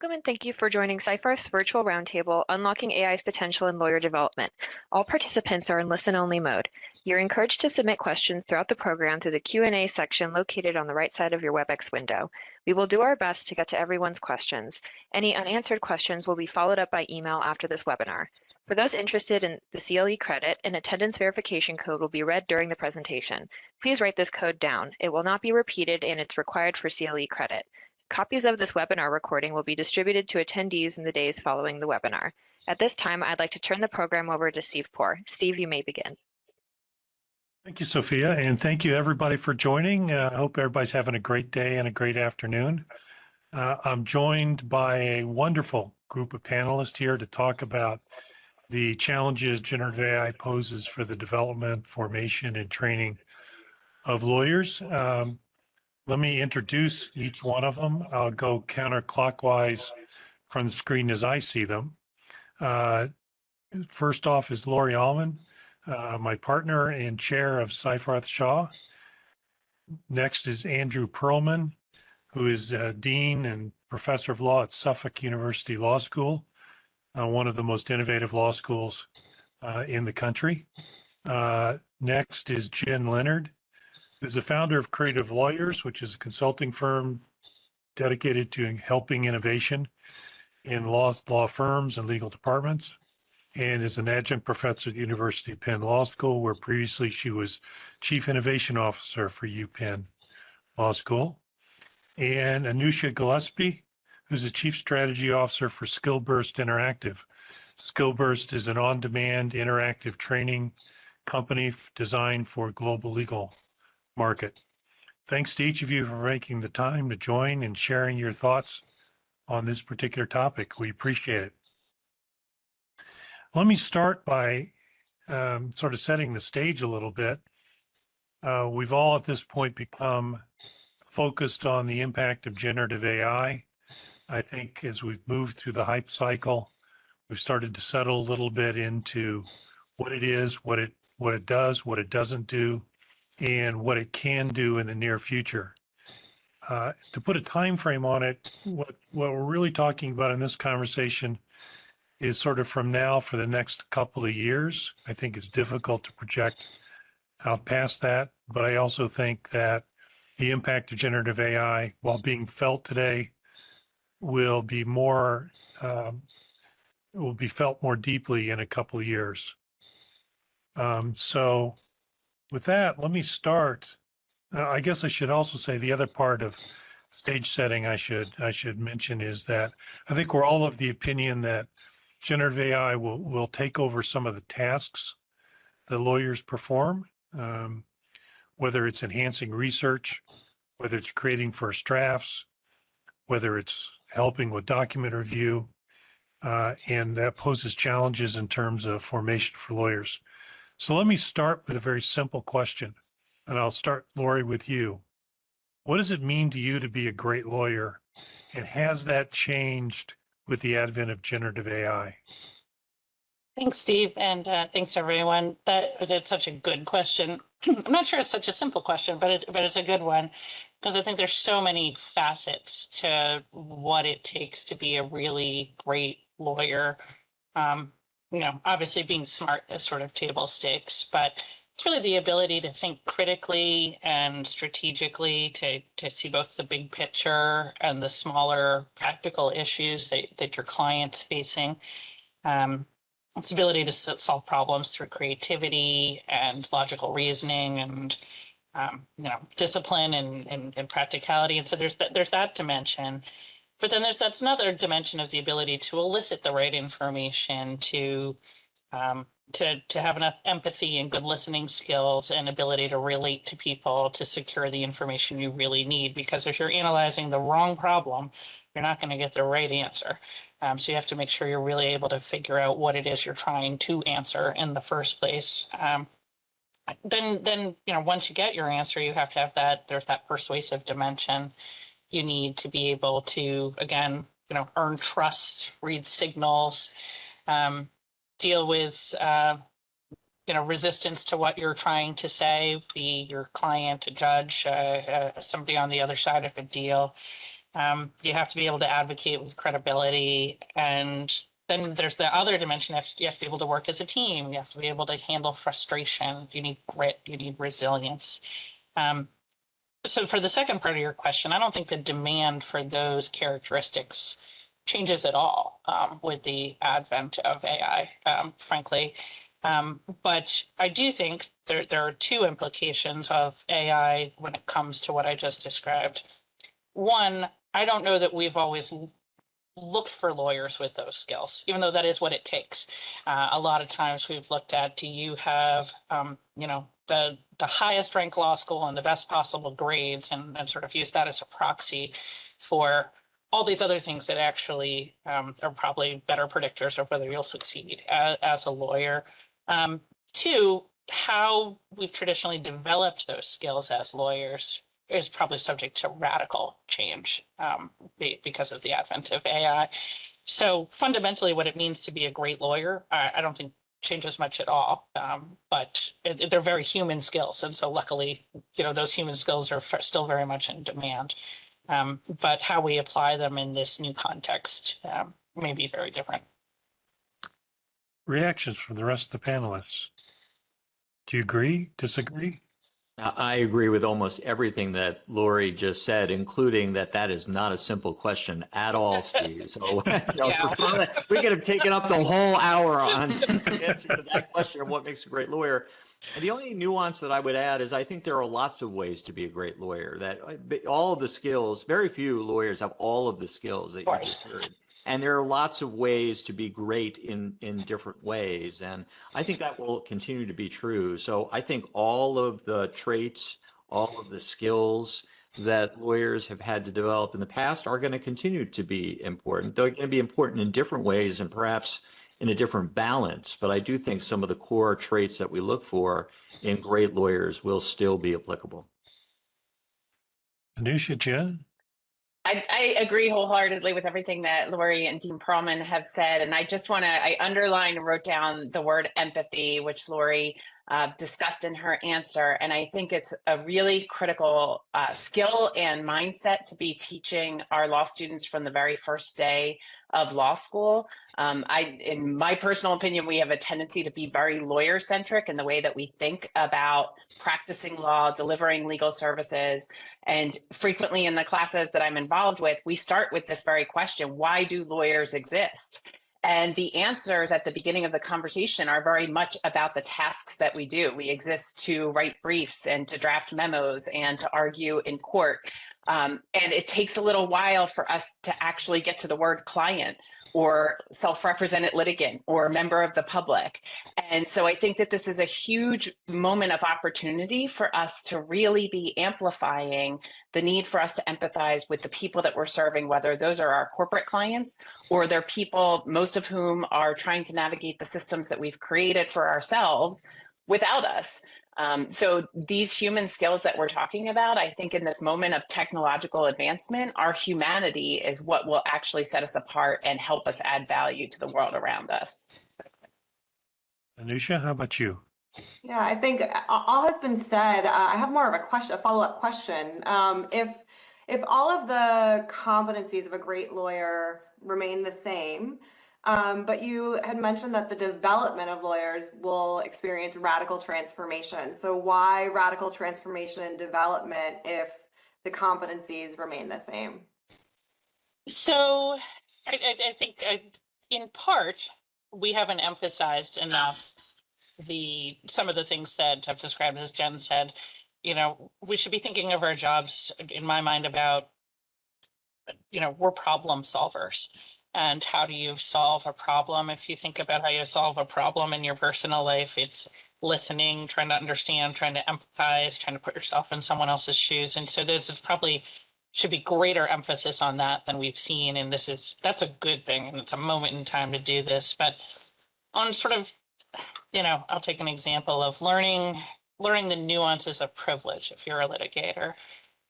Welcome and thank you for joining Seyfarth's virtual roundtable, Unlocking AI's Potential in Lawyer Development. All participants are in listen-only mode. You're encouraged to submit questions throughout the program through the Q&A section located on the right side of your WebEx window. We will do our best to get to everyone's questions. Any unanswered questions will be followed up by email after this webinar. For those interested in the CLE credit, an attendance verification code will be read during the presentation. Please write this code down. It will not be repeated and it's required for CLE credit. Copies of this webinar recording will be distributed to attendees in the days following the webinar. At this time, I'd like to turn the program over to Steve Poor. Steve, you may begin. Thank you, Sophia, and thank you everybody for joining. I hope everybody's having a great day and a great afternoon. I'm joined by a wonderful group of panelists here to talk about the challenges generative AI poses for the development, formation, and training of lawyers. Let me introduce each one of them. I'll go counterclockwise from the screen as I see them. First off is Lorie Almon, my partner and chair of Seyfarth Shaw. Next is Andrew Perlman, who is dean and professor of law at Suffolk University Law School, one of the most innovative law schools in the country. Next is Leonard, who's the founder of Creative Lawyers, which is a consulting firm dedicated to helping innovation in law firms and legal departments, and is an adjunct professor at the University of Penn Law School, where previously she was Chief Innovation Officer for UPenn Law School. And Anusia Gillespie, who's the Chief Strategy Officer for SkillBurst Interactive. SkillBurst is an on-demand interactive training company designed for global legal market. Thanks to each of you for making the time to join and sharing your thoughts on this particular topic. We appreciate it. Let me start by sort of setting the stage a little bit. We've all at this point become focused on the impact of generative AI. I think as we've moved through the hype cycle, we've started to settle a little bit into what it is, what it does, what it doesn't do, and what it can do in the near future. To put a time frame on it, what we're really talking about in this conversation is sort of from now for the next couple of years. I think it's difficult to project out past that, but I also think that the impact of generative AI, while being felt today, will be felt more deeply in a couple of years. So with that, let me start. I guess I should also say the other part of stage setting I should mention is that I think we're all of the opinion that generative AI will take over some of the tasks that lawyers perform, whether it's enhancing research, whether it's creating first drafts, whether it's helping with document review, and that poses challenges in terms of formation for lawyers. So let me start with a very simple question, and I'll start, Lorie, with you. What does it mean to you to be a great lawyer, and has that changed with the advent of generative AI? Thanks, Steve, and thanks everyone. That's such a good question. I'm not sure it's such a simple question, but it's a good one, because I think there's so many facets to what it takes to be a really great lawyer. Obviously being smart is sort of table stakes, but it's really the ability to think critically and strategically, to see both the big picture and the smaller practical issues that your client's facing. It's the ability to solve problems through creativity and logical reasoning and discipline and practicality. And so there's that dimension. But then that's another dimension of the ability to elicit the right information, to have enough empathy and good listening skills and ability to relate to people to secure the information you really need. Because if you're analyzing the wrong problem, you're not going to get the right answer. So you have to make sure you're really able to figure out what it is you're trying to answer in the first place. Then once you get your answer, you have to have there's that persuasive dimension. You need to be able to, again, earn trust, read signals, deal with, resistance to what you're trying to say, be your client, a judge, somebody on the other side of a deal. You have to be able to advocate with credibility. And then there's the other dimension. You have to be able to work as a team. You have to be able to handle frustration. You need grit. You need resilience. So for the second part of your question, I don't think the demand for those characteristics changes at all with the advent of AI, frankly. But I do think there are two implications of AI when it comes to what I just described. One, I don't know that we've always looked for lawyers with those skills, even though that is what it takes. A lot of times we've looked at, do you have, the highest ranked law school and the best possible grades, and sort of use that as a proxy for all these other things that actually are probably better predictors of whether you'll succeed as a lawyer. Two, how we've traditionally developed those skills as lawyers is probably subject to radical change because of the advent of AI. So fundamentally, what it means to be a great lawyer, I don't think changes much at all. But they're very human skills, and so luckily, those human skills are still very much in demand. But how we apply them in this new context may be very different. Reactions from the rest of the panelists. Do you agree? Disagree? I agree with almost everything that Lorie just said, including that is not a simple question at all, Steve. So we could have taken up the whole hour on just the answer to that question of what makes a great lawyer. And the only nuance that I would add is I think there are lots of ways to be a great lawyer. That all of the skills, very few lawyers have all of the skills that you just heard. And there are lots of ways to be great in different ways. And I think that will continue to be true. So I think all of the traits, all of the skills that lawyers have had to develop in the past are going to continue to be important. They're going to be important in different ways and perhaps in a different balance. But I do think some of the core traits that we look for in great lawyers will still be applicable. Anusia, Jen? I agree wholeheartedly with everything that Lorie and Dean Perlman have said. And I just I underlined and wrote down the word empathy, which Lorie discussed in her answer. And I think it's a really critical skill and mindset to be teaching our law students from the very first day of law school. In my personal opinion, we have a tendency to be very lawyer centric in the way that we think about practicing law, delivering legal services. And frequently in the classes that I'm involved with, we start with this very question: why do lawyers exist? And the answers at the beginning of the conversation are very much about the tasks that we do. We exist to write briefs and to draft memos and to argue in court. And it takes a little while for us to actually get to the word client or self-represented litigant or member of the public. And so I think that this is a huge moment of opportunity for us to really be amplifying the need for us to empathize with the people that we're serving, whether those are our corporate clients or they're people, most of whom are trying to navigate the systems that we've created for ourselves without us. So these human skills that we're talking about, I think in this moment of technological advancement, our humanity is what will actually set us apart and help us add value to the world around us. Anusia, how about you? Yeah, I think all has been said. I have more of a question, a follow-up question. If all of the competencies of a great lawyer remain the same, but you had mentioned that the development of lawyers will experience radical transformation. So why radical transformation and development if the competencies remain the same? So I think in part, we haven't emphasized enough some of the things that I've described, as Jen said. We should be thinking of our jobs, in my mind, about, we're problem solvers. And how do you solve a problem? If you think about how you solve a problem in your personal life, it's listening, trying to understand, trying to empathize, trying to put yourself in someone else's shoes. And so there's probably should be greater emphasis on that than we've seen. And that's a good thing. And it's a moment in time to do this. But on sort of, I'll take an example of learning the nuances of privilege if you're a litigator.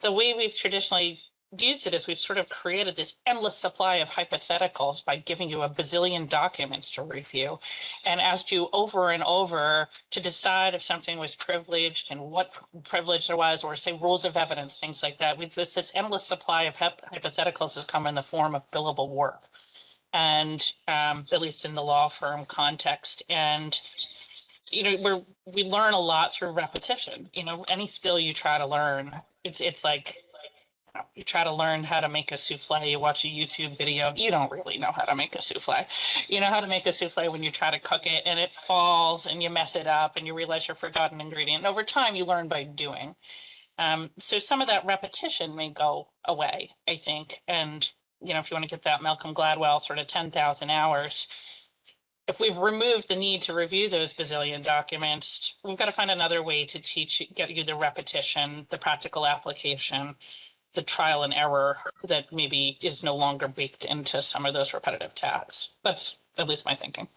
The way we've traditionally used it is we've sort of created this endless supply of hypotheticals by giving you a bazillion documents to review and asked you over and over to decide if something was privileged and what privilege there was, or say rules of evidence, things like that. This endless supply of hypotheticals has come in the form of billable work, and at least in the law firm context. And we learn a lot through repetition. Any skill you try to learn, it's like you try to learn how to make a souffle, you watch a YouTube video, you don't really know how to make a souffle. You know how to make a souffle when you try to cook it and it falls and you mess it up and you realize you forgot an ingredient. And over time, you learn by doing. So some of that repetition may go away, I think. And, if you want to get that Malcolm Gladwell sort of 10,000 hours, if we've removed the need to review those bazillion documents, we've got to find another way to get you the repetition, the practical application, the trial and error that maybe is no longer baked into some of those repetitive tasks. That's at least my thinking.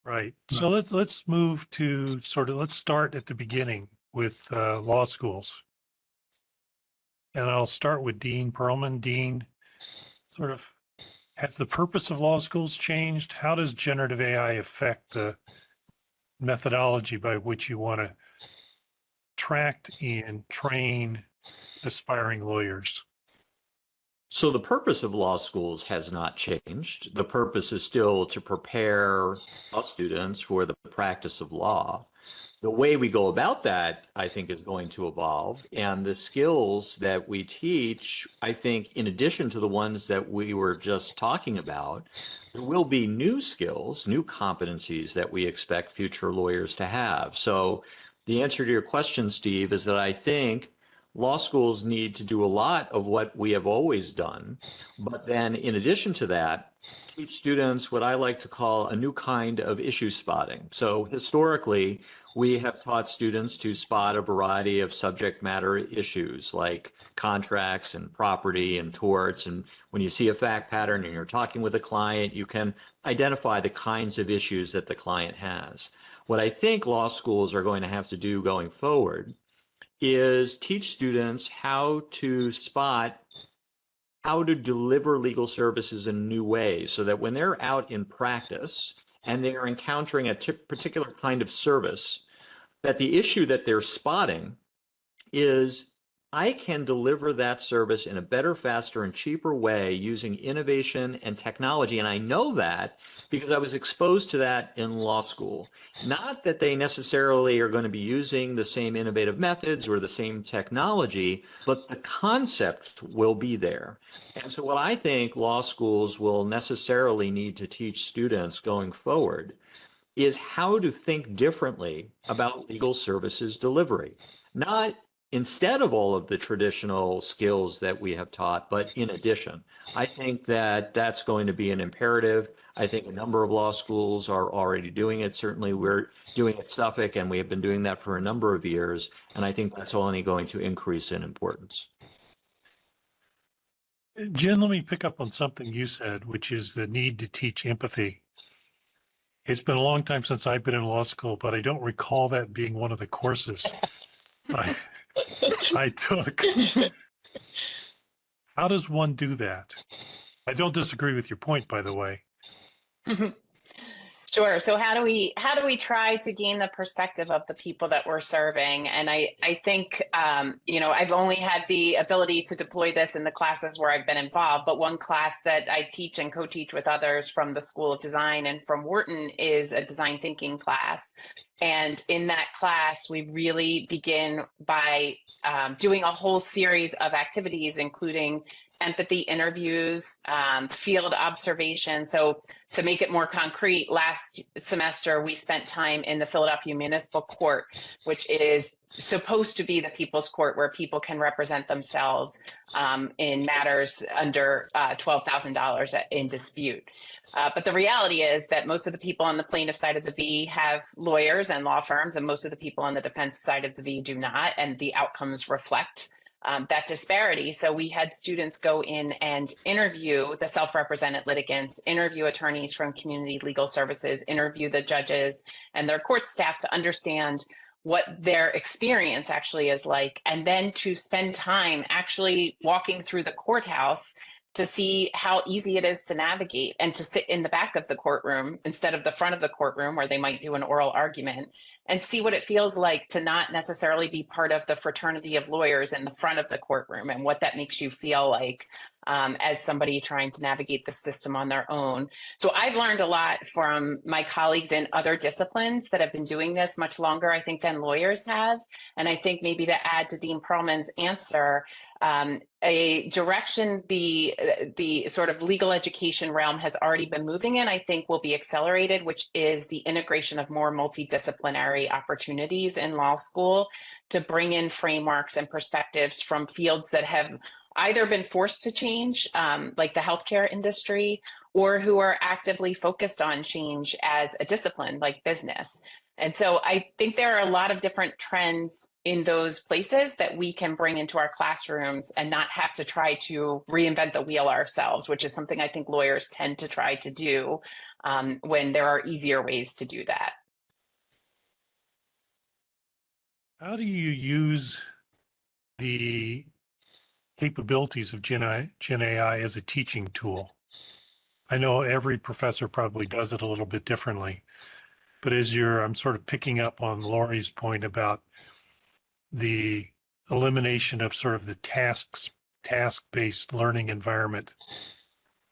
Right. So let's move to let's start at the beginning with law schools. And I'll start with Dean Perlman. Dean, has the purpose of law schools changed? How does generative AI affect the methodology by which you want to attract and train aspiring lawyers? So the purpose of law schools has not changed. The purpose is still to prepare law students for the practice of law. The way we go about that, I think, is going to evolve. And the skills that we teach, I think, in addition to the ones that we were just talking about, there will be new skills, new competencies that we expect future lawyers to have. So the answer to your question, Steve, is that I think law schools need to do a lot of what we have always done, but then in addition to that, teach students what I like to call a new kind of issue spotting. So historically, we have taught students to spot a variety of subject matter issues like contracts and property and torts. And when you see a fact pattern and you're talking with a client, you can identify the kinds of issues that the client has. What I think law schools are going to have to do going forward is teach students how to spot how to deliver legal services in new ways, so that when they're out in practice and they are encountering a particular kind of service, that the issue that they're spotting is, I can deliver that service in a better, faster, and cheaper way using innovation and technology. And I know that because I was exposed to that in law school. Not that they necessarily are going to be using the same innovative methods or the same technology, but the concept will be there. And so what I think law schools will necessarily need to teach students going forward is how to think differently about legal services delivery. Not instead of all of the traditional skills that we have taught, but in addition. I think that that's going to be an imperative. I think a number of law schools are already doing it. Certainly we're doing it at Suffolk, and we have been doing that for a number of years. And I think that's only going to increase in importance. Jen, let me pick up on something you said, which is the need to teach empathy. It's been a long time since I've been in law school, but I don't recall that being one of the courses I took. How does one do that? I don't disagree with your point, by the way. Sure. So how do we try to gain the perspective of the people that we're serving? And I think, I've only had the ability to deploy this in the classes where I've been involved, but one class that I teach and co-teach with others from the School of Design and from Wharton is a design thinking class. And in that class, we really begin by doing a whole series of activities, including empathy interviews, field observation. So to make it more concrete, last semester, we spent time in the Philadelphia Municipal Court, which is supposed to be the people's court where people can represent themselves in matters under $12,000 in dispute. But the reality is that most of the people on the plaintiff side of the V have lawyers and law firms, and most of the people on the defense side of the V do not, and the outcomes reflect that disparity. So we had students go in and interview the self-represented litigants, interview attorneys from community legal services, interview the judges and their court staff to understand what their experience actually is like, and then to spend time actually walking through the courthouse to see how easy it is to navigate, and to sit in the back of the courtroom instead of the front of the courtroom where they might do an oral argument, and see what it feels like to not necessarily be part of the fraternity of lawyers in the front of the courtroom, and what that makes you feel like as somebody trying to navigate the system on their own. So I've learned a lot from my colleagues in other disciplines that have been doing this much longer, I think, than lawyers have. And I think maybe to add to Dean Perlman's answer, a direction the sort of legal education realm has already been moving in, I think will be accelerated, which is the integration of more multidisciplinary opportunities in law school to bring in frameworks and perspectives from fields that have either been forced to change, like the healthcare industry, or who are actively focused on change as a discipline, like business. And so I think there are a lot of different trends in those places that we can bring into our classrooms and not have to try to reinvent the wheel ourselves, which is something I think lawyers tend to try to do when there are easier ways to do that. How do you use the capabilities of Gen AI as a teaching tool? I know every professor probably does it a little bit differently, but I'm sort of picking up on Lorie's point about the elimination of sort of the task-based learning environment,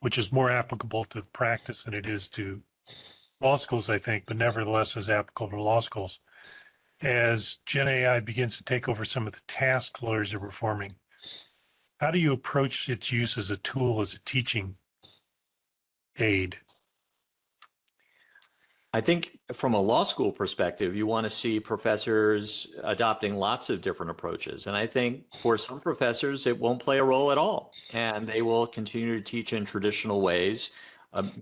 which is more applicable to practice than it is to law schools, I think, but nevertheless is applicable to law schools. As Gen AI begins to take over some of the tasks lawyers are performing, how do you approach its use as a tool, as a teaching aid? I think from a law school perspective, you want to see professors adopting lots of different approaches. And I think for some professors, it won't play a role at all. And they will continue to teach in traditional ways.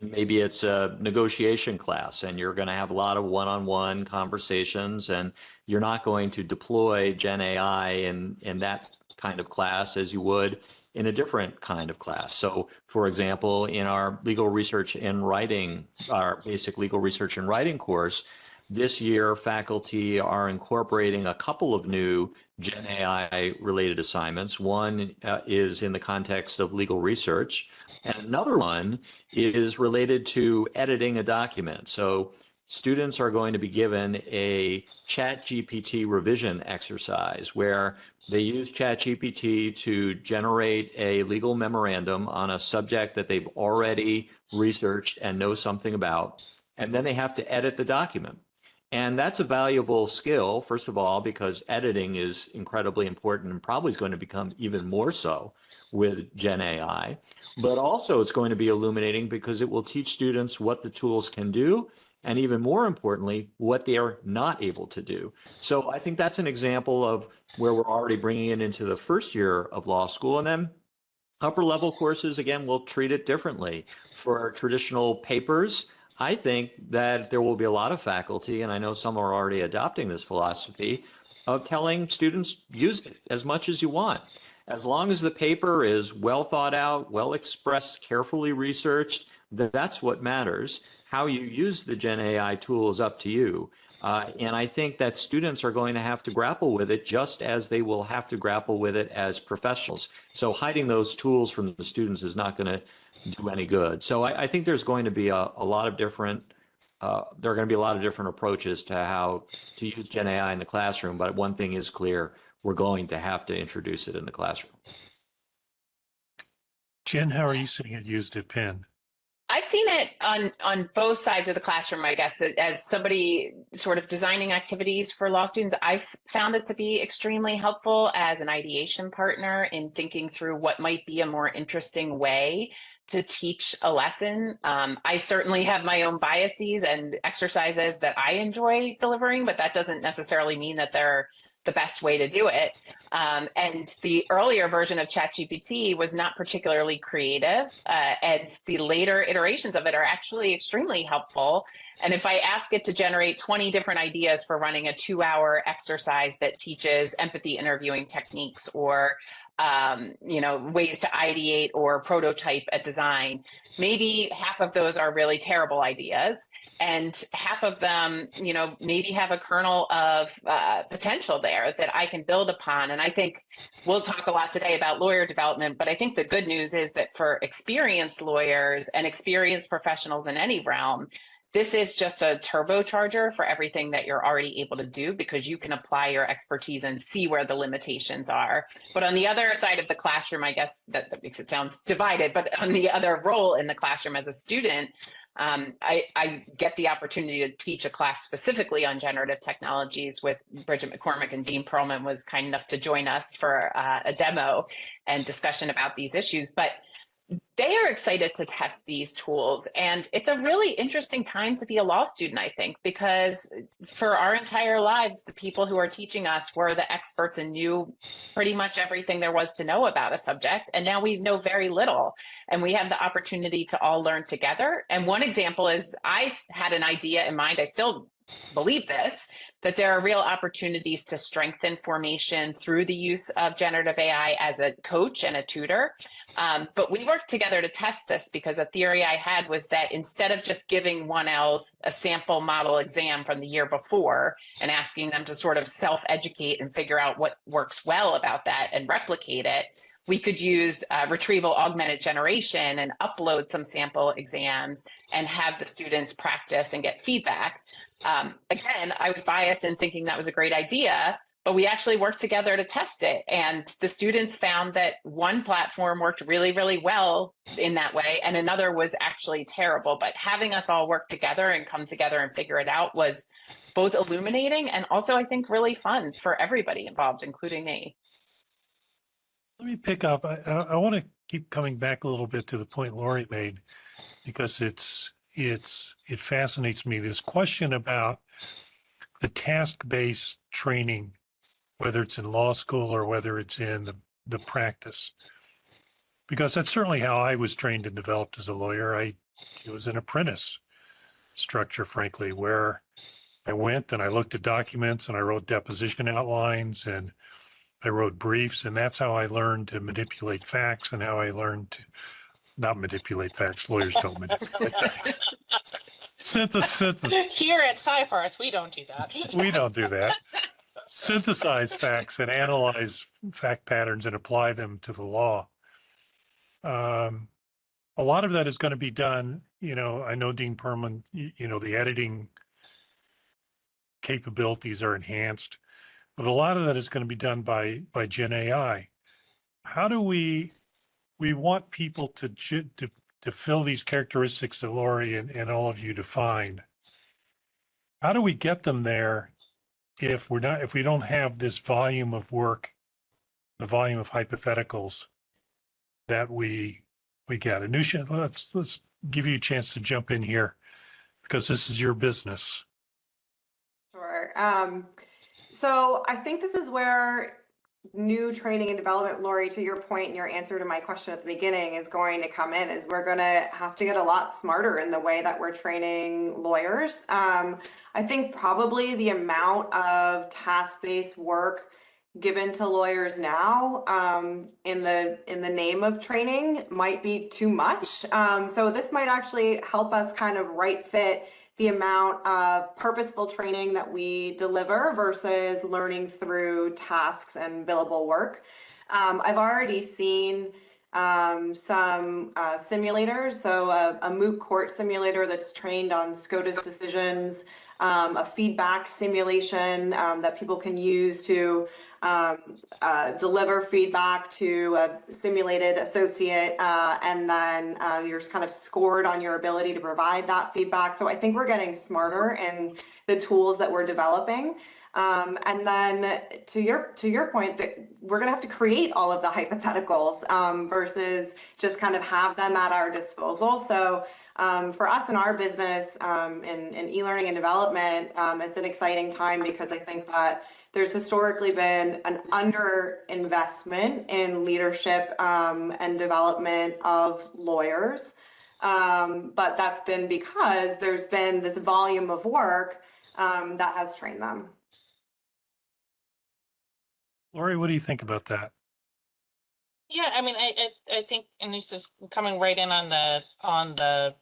Maybe it's a negotiation class and you're going to have a lot of one-on-one conversations, and you're not going to deploy Gen AI in that kind of class as you would in a different kind of class. So, for example, in our legal research and writing, our basic legal research and writing course, this year faculty are incorporating a couple of new Gen AI related assignments. One is in the context of legal research, and another one is related to editing a document. So students are going to be given a ChatGPT revision exercise where they use ChatGPT to generate a legal memorandum on a subject that they've already researched and know something about, and then they have to edit the document. And that's a valuable skill, first of all, because editing is incredibly important and probably is going to become even more so with Gen AI. But also it's going to be illuminating because it will teach students what the tools can do, and even more importantly, what they are not able to do. So I think that's an example of where we're already bringing it into the first year of law school. And then upper level courses, again, we'll treat it differently. For traditional papers, I think that there will be a lot of faculty, and I know some are already adopting this philosophy, of telling students, use it as much as you want. As long as the paper is well thought out, well expressed, carefully researched, that's what matters. How you use the Gen AI tool is up to you. And I think that students are going to have to grapple with it just as they will have to grapple with it as professionals. So hiding those tools from the students is not going to do any good. So I think there's going to be a lot of different, there are going to be a lot of different approaches to how to use Gen AI in the classroom. But one thing is clear, we're going to have to introduce it in the classroom. Jen, how are you seeing it used at Penn? I've seen it on both sides of the classroom, I guess. As somebody sort of designing activities for law students, I've found it to be extremely helpful as an ideation partner in thinking through what might be a more interesting way to teach a lesson. I certainly have my own biases and exercises that I enjoy delivering, but that doesn't necessarily mean that they're the best way to do it. And the earlier version of ChatGPT was not particularly creative, and the later iterations of it are actually extremely helpful. And if I ask it to generate 20 different ideas for running a 2-hour exercise that teaches empathy interviewing techniques or ways to ideate or prototype a design, maybe half of those are really terrible ideas, and half of them, maybe have a kernel of potential there that I can build upon. And I think we'll talk a lot today about lawyer development, but I think the good news is that for experienced lawyers and experienced professionals in any realm, this is just a turbocharger for everything that you're already able to do, because you can apply your expertise and see where the limitations are. But on the other side of the classroom, I guess that makes it sound divided, but on the other role in the classroom as a student, I get the opportunity to teach a class specifically on generative technologies with Bridget McCormick, and Dean Perlman was kind enough to join us for a demo and discussion about these issues. But they are excited to test these tools. And it's a really interesting time to be a law student, I think, because for our entire lives, the people who are teaching us were the experts and knew pretty much everything there was to know about a subject. And now we know very little. And we have the opportunity to all learn together. And one example is I had an idea in mind. I still believe this, that there are real opportunities to strengthen formation through the use of generative AI as a coach and a tutor. But we worked together to test this, because a theory I had was that instead of just giving 1Ls a sample model exam from the year before and asking them to sort of self-educate and figure out what works well about that and replicate it, we could use retrieval augmented generation and upload some sample exams and have the students practice and get feedback. Again, I was biased in thinking that was a great idea, but we actually worked together to test it. And the students found that one platform worked really, really well in that way, and another was actually terrible. But having us all work together and come together and figure it out was both illuminating and also, I think, really fun for everybody involved, including me. Let me pick up. I want to keep coming back a little bit to the point Lorie made, because it fascinates me. This question about the task-based training, whether it's in law school or whether it's in the practice, because that's certainly how I was trained and developed as a lawyer. It was an apprentice structure, frankly, where I went and I looked at documents and I wrote deposition outlines and I wrote briefs, and that's how I learned to manipulate facts and how I learned to not manipulate facts. Lawyers don't manipulate facts. Synthesis. Here at Seyfarth, we don't do that. We don't do that. Synthesize facts and analyze fact patterns and apply them to the law. A lot of that is going to be done, I know Dean Perlman, the editing capabilities are enhanced, but a lot of that is going to be done by Gen AI. How do we want people to fill these characteristics that Lorie and all of you defined? How do we get them there if we don't have this volume of work, the volume of hypotheticals that we get? Anusia, let's give you a chance to jump in here, because this is your business. Sure. So I think this is where new training and development, Lorie, to your point and your answer to my question at the beginning, is going to come in, is we're going to have to get a lot smarter in the way that we're training lawyers. I think probably the amount of task-based work given to lawyers now in the name of training might be too much. So this might actually help us kind of right fit the amount of purposeful training that we deliver versus learning through tasks and billable work. I've already seen some simulators, so a moot court simulator that's trained on SCOTUS decisions, a feedback simulation that people can use to deliver feedback to a simulated associate, and then you're kind of scored on your ability to provide that feedback. So I think we're getting smarter in the tools that we're developing. And then to your point, that we're going to have to create all of the hypotheticals versus just kind of have them at our disposal. So for us in our business, in e-learning and development, it's an exciting time, because I think that there's historically been an underinvestment in leadership and development of lawyers. But that's been because there's been this volume of work that has trained them. Lorie, what do you think about that? Yeah, I mean, I think Anusia's coming right in on the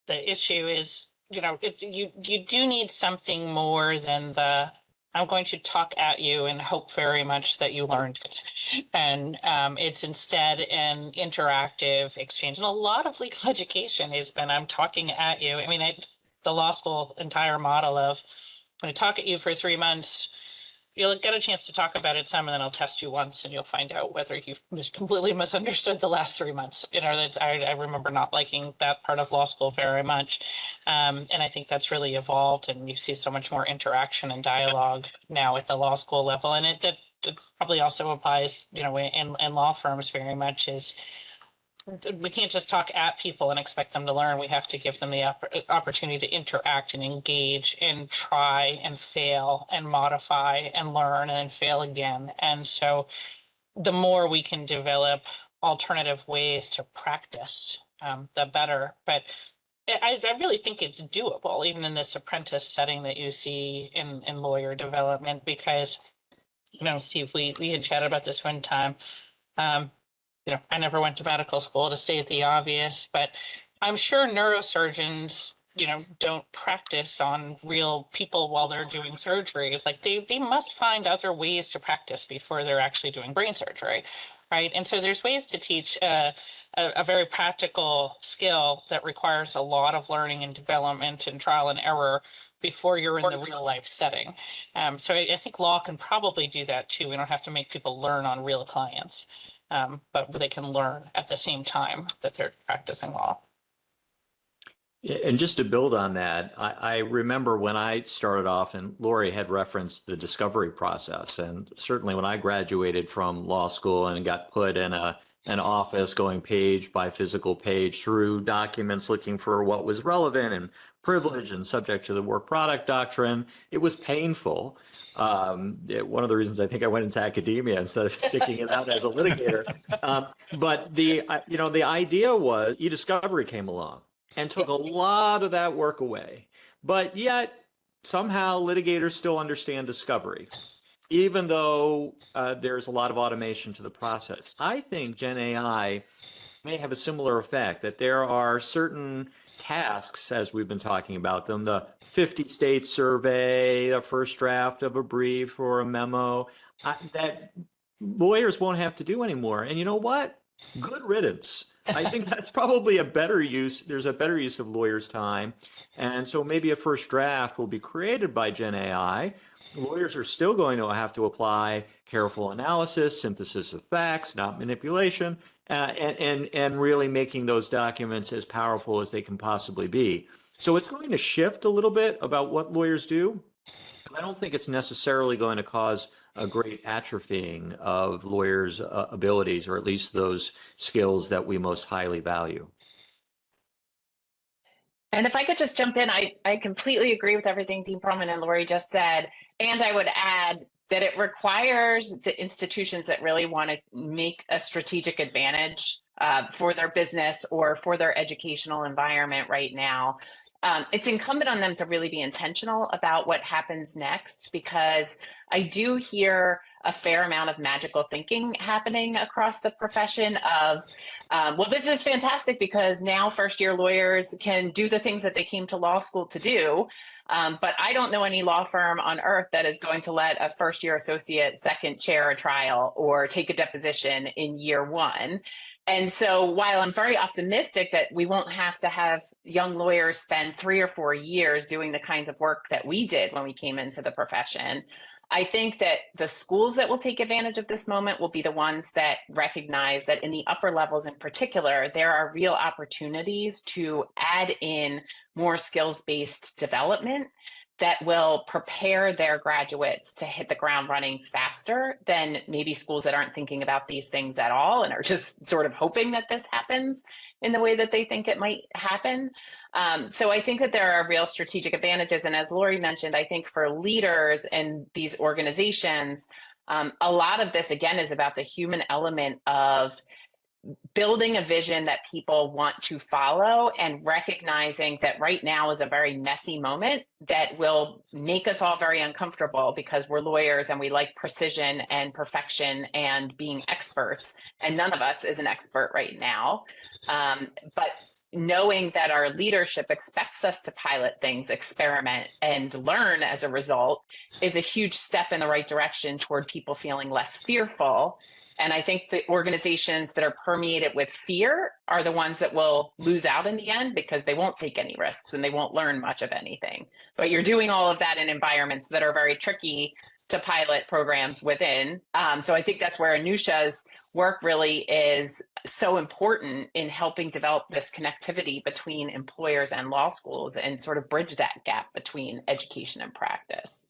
issue is, you know, you do need something more than the I'm going to talk at you and hope very much that you learned it. And it's instead an interactive exchange. And a lot of legal education has been I'm talking at you. I mean, the law school entire model of I'm going to talk at you for 3 months. You'll get a chance to talk about it some, and then I'll test you once, and you'll find out whether you've completely misunderstood the last 3 months. You know, I remember not liking that part of law school very much, and I think that's really evolved, and you see so much more interaction and dialogue now at the law school level, and it probably also applies, you know, in law firms very much is. We can't just talk at people and expect them to learn. We have to give them the opportunity to interact and engage and try and fail and modify and learn and then fail again. And so the more we can develop alternative ways to practice, the better. But I really think it's doable, even in this apprentice setting that you see in lawyer development, because, you know, Steve, we had chatted about this one time. You know, I never went to medical school, to state the obvious, but I'm sure neurosurgeons, you know, don't practice on real people while they're doing surgery. Like they must find other ways to practice before they're actually doing brain surgery, right? And so there's ways to teach a very practical skill that requires a lot of learning and development and trial and error before you're in the real life setting. So I think law can probably do that too. We don't have to make people learn on real clients. But they can learn at the same time that they're practicing law. Yeah, and just to build on that, I remember when I started off, and Lorie had referenced the discovery process, and certainly when I graduated from law school and got put in an office going page by physical page through documents looking for what was relevant and privileged and subject to the work product doctrine, it was painful. One of the reasons I think I went into academia instead of sticking it out as a litigator. But the idea was e-discovery came along and took a lot of that work away. But yet somehow litigators still understand discovery, even though there's a lot of automation to the process. I think Gen AI may have a similar effect, that there are certain tasks, as we've been talking about them, the 50-state survey, the first draft of a brief or a memo, that lawyers won't have to do anymore. And you know what? Good riddance. I think that's probably a better use. There's a better use of lawyers' time. And so maybe a first draft will be created by Gen AI. Lawyers are still going to have to apply careful analysis, synthesis of facts, not manipulation, and really making those documents as powerful as they can possibly be. So it's going to shift a little bit about what lawyers do. I don't think it's necessarily going to cause a great atrophying of lawyers' abilities, or at least those skills that we most highly value. And if I could just jump in, I completely agree with everything Dean Perlman and Lorie just said. And I would add that it requires the institutions that really want to make a strategic advantage for their business or for their educational environment right now. It's incumbent on them to really be intentional about what happens next, because I do hear a fair amount of magical thinking happening across the profession of, well, this is fantastic because now first-year lawyers can do the things that they came to law school to do. But I don't know any law firm on earth that is going to let a first-year associate second chair a trial or take a deposition in year one. And so while I'm very optimistic that we won't have to have young lawyers spend 3 or 4 years doing the kinds of work that we did when we came into the profession, I think that the schools that will take advantage of this moment will be the ones that recognize that in the upper levels in particular, there are real opportunities to add in more skills-based development that will prepare their graduates to hit the ground running faster than maybe schools that aren't thinking about these things at all and are just sort of hoping that this happens in the way that they think it might happen. So I think that there are real strategic advantages. And as Lorie mentioned, I think for leaders in these organizations, a lot of this, again, is about the human element of building a vision that people want to follow and recognizing that right now is a very messy moment that will make us all very uncomfortable because we're lawyers and we like precision and perfection and being experts. And none of us is an expert right now. But knowing that our leadership expects us to pilot things, experiment, and learn as a result is a huge step in the right direction toward people feeling less fearful. And I think the organizations that are permeated with fear are the ones that will lose out in the end because they won't take any risks and they won't learn much of anything. But you're doing all of that in environments that are very tricky to pilot programs within. So I think that's where Anusia's work really is so important in helping develop this connectivity between employers and law schools and sort of bridge that gap between education and practice.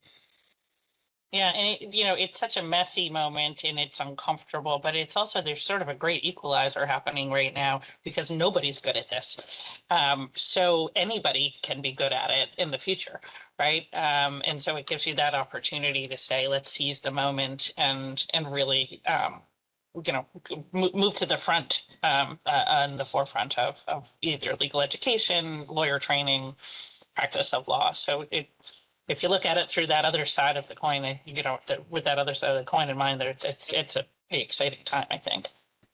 Yeah, and it's such a messy moment and it's uncomfortable, but it's also, there's sort of a great equalizer happening right now because nobody's good at this. So anybody can be good at it in the future, right? And so it gives you that opportunity to say, let's seize the moment and really, move to the front, on the forefront of either legal education, lawyer training, practice of law. So if you look at it through that other side of the coin, with that other side of the coin in mind, it's a pretty exciting time, I think.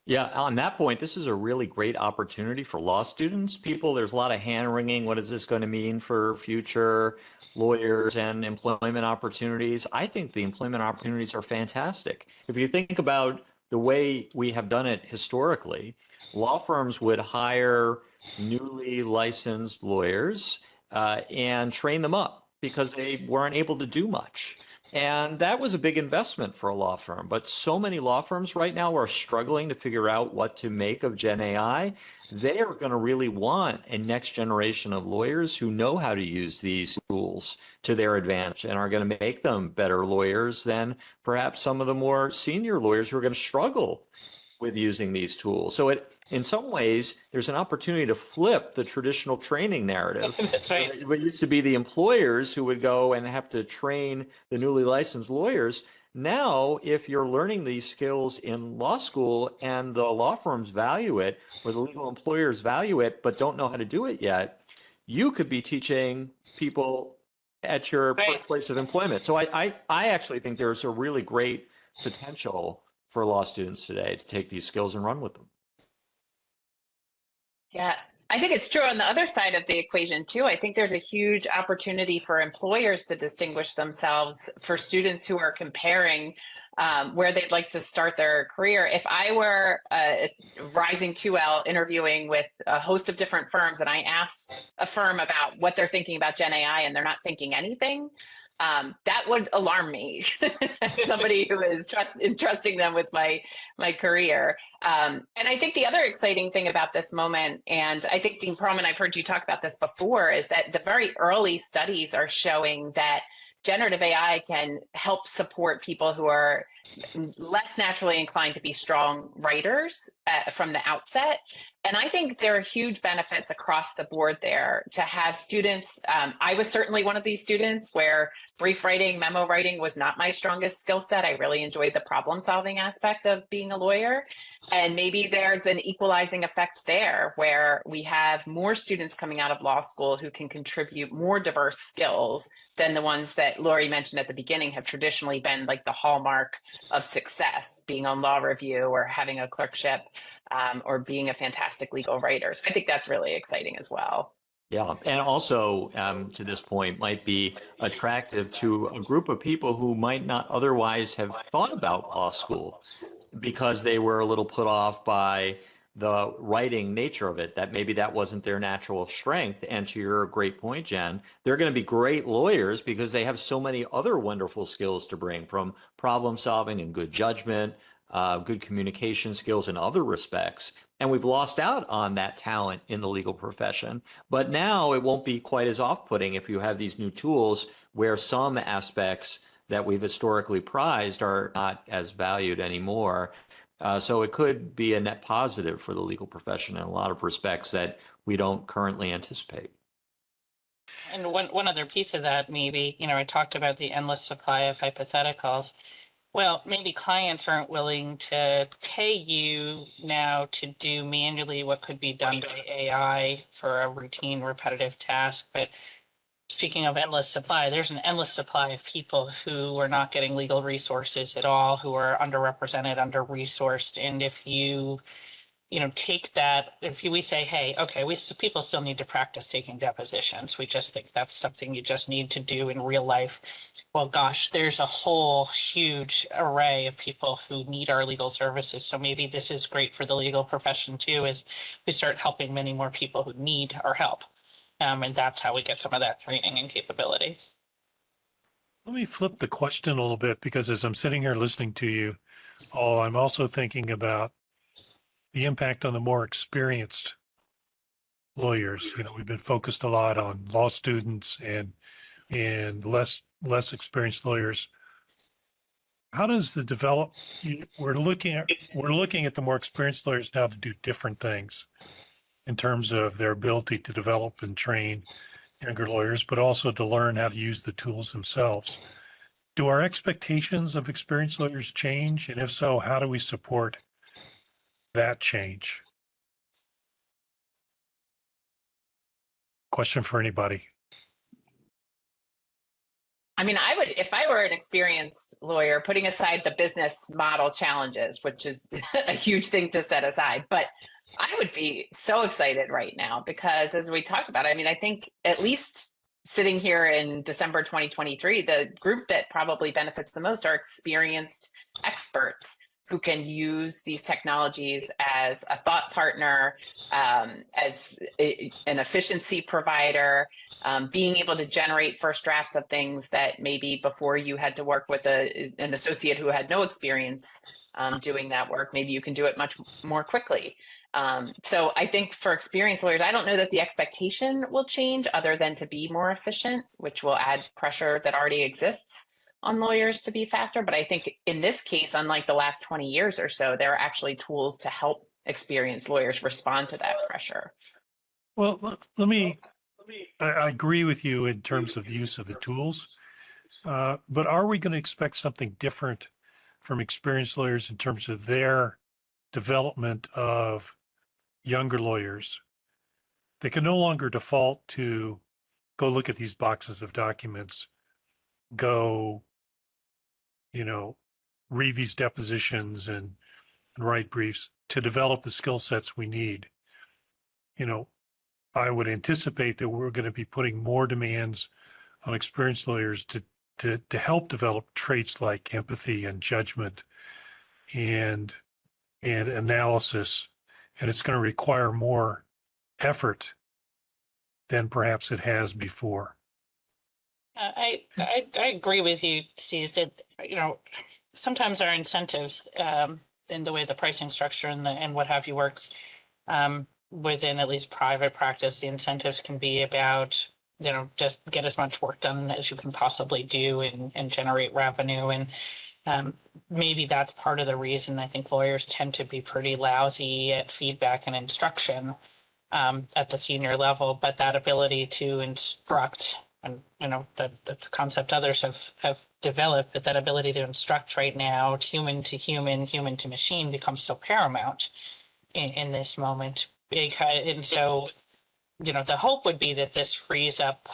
Yeah, on that point, this is a really great opportunity for law students. There's a lot of hand wringing. What is this going to mean for future lawyers and employment opportunities? I think the employment opportunities are fantastic. If you think about the way we have done it historically, law firms would hire newly licensed lawyers and train them up because they weren't able to do much. And that was a big investment for a law firm. But so many law firms right now are struggling to figure out what to make of Gen AI. They are going to really want a next generation of lawyers who know how to use these tools to their advantage and are going to make them better lawyers than perhaps some of the more senior lawyers who are going to struggle with using these tools. So in some ways, there's an opportunity to flip the traditional training narrative. That's right. It used to be the employers who would go and have to train the newly licensed lawyers. Now, if you're learning these skills in law school and the law firms value it, or the legal employers value it, but don't know how to do it yet, you could be teaching people at your first place of employment. So I actually think there's a really great potential for law students today to take these skills and run with them. Yeah, I think it's true on the other side of the equation too. I think there's a huge opportunity for employers to distinguish themselves for students who are comparing where they'd like to start their career. If I were a rising 2L interviewing with a host of different firms and I asked a firm about what they're thinking about Gen AI and they're not thinking anything, that would alarm me as somebody who is entrusting them with my career. And I think the other exciting thing about this moment, and I think Dean Perlman, I've heard you talk about this before, is that the very early studies are showing that generative AI can help support people who are less naturally inclined to be strong writers from the outset. And I think there are huge benefits across the board there to have students. I was certainly one of these students where brief writing, memo writing was not my strongest skill set. I really enjoyed the problem solving aspect of being a lawyer. And maybe there's an equalizing effect there where we have more students coming out of law school who can contribute more diverse skills than the ones that Lorie mentioned at the beginning have traditionally been like the hallmark of success, being on law review or having a clerkship or being a fantastic legal writer. So I think that's really exciting as well. Yeah, and also to this point might be attractive to a group of people who might not otherwise have thought about law school because they were a little put off by the writing nature of it, that maybe that wasn't their natural strength. And to your great point, Jen, they're going to be great lawyers because they have so many other wonderful skills to bring, from problem solving and good judgment, good communication skills in other respects. And we've lost out on that talent in the legal profession. But now it won't be quite as off-putting if you have these new tools where some aspects that we've historically prized are not as valued anymore. So it could be a net positive for the legal profession in a lot of respects that we don't currently anticipate. And one other piece of that, maybe, I talked about the endless supply of hypotheticals. Well, maybe clients aren't willing to pay you now to do manually what could be done by AI for a routine, repetitive task. But speaking of endless supply, there's an endless supply of people who are not getting legal resources at all, who are underrepresented, under-resourced. And if you take that, we say, hey, okay, people still need to practice taking depositions. We just think that's something you just need to do in real life. Well, gosh, there's a whole huge array of people who need our legal services. So maybe this is great for the legal profession too, as we start helping many more people who need our help. And that's how we get some of that training and capability. Let me flip the question a little bit, because as I'm sitting here listening to you all, I'm also thinking about the impact on the more experienced lawyers. We've been focused a lot on law students and less experienced lawyers. How does we're looking at the more experienced lawyers now to do different things in terms of their ability to develop and train younger lawyers, but also to learn how to use the tools themselves. Do our expectations of experienced lawyers change? And if so, how do we support that change? Question for anybody. I mean, I would, if I were an experienced lawyer, putting aside the business model challenges, which is a huge thing to set aside, but I would be so excited right now because, as we talked about, I mean, I think at least sitting here in December 2023, the group that probably benefits the most are experienced experts who can use these technologies as a thought partner, as an efficiency provider, being able to generate first drafts of things that maybe before you had to work with an associate who had no experience doing that work, maybe you can do it much more quickly. So I think for experienced lawyers, I don't know that the expectation will change other than to be more efficient, which will add pressure that already exists on lawyers to be faster. But I think in this case, unlike the last 20 years or so, there are actually tools to help experienced lawyers respond to that pressure. Well, I agree with you in terms of the use of the tools, but are we going to expect something different from experienced lawyers in terms of their development of younger lawyers? They can no longer default to go look at these boxes of documents, go, read these depositions and write briefs to develop the skill sets we need. I would anticipate that we're going to be putting more demands on experienced lawyers to help develop traits like empathy and judgment and analysis, and it's going to require more effort than perhaps it has before. I agree with you, Steve, that, sometimes our incentives in the way the pricing structure and what have you works within at least private practice, the incentives can be about, just get as much work done as you can possibly do and generate revenue. And maybe that's part of the reason I think lawyers tend to be pretty lousy at feedback and instruction at the senior level, but that ability to instruct, and that's a concept others have developed, but that ability to instruct right now, human to human, human to machine, becomes so paramount in this moment. And so, the hope would be that this frees up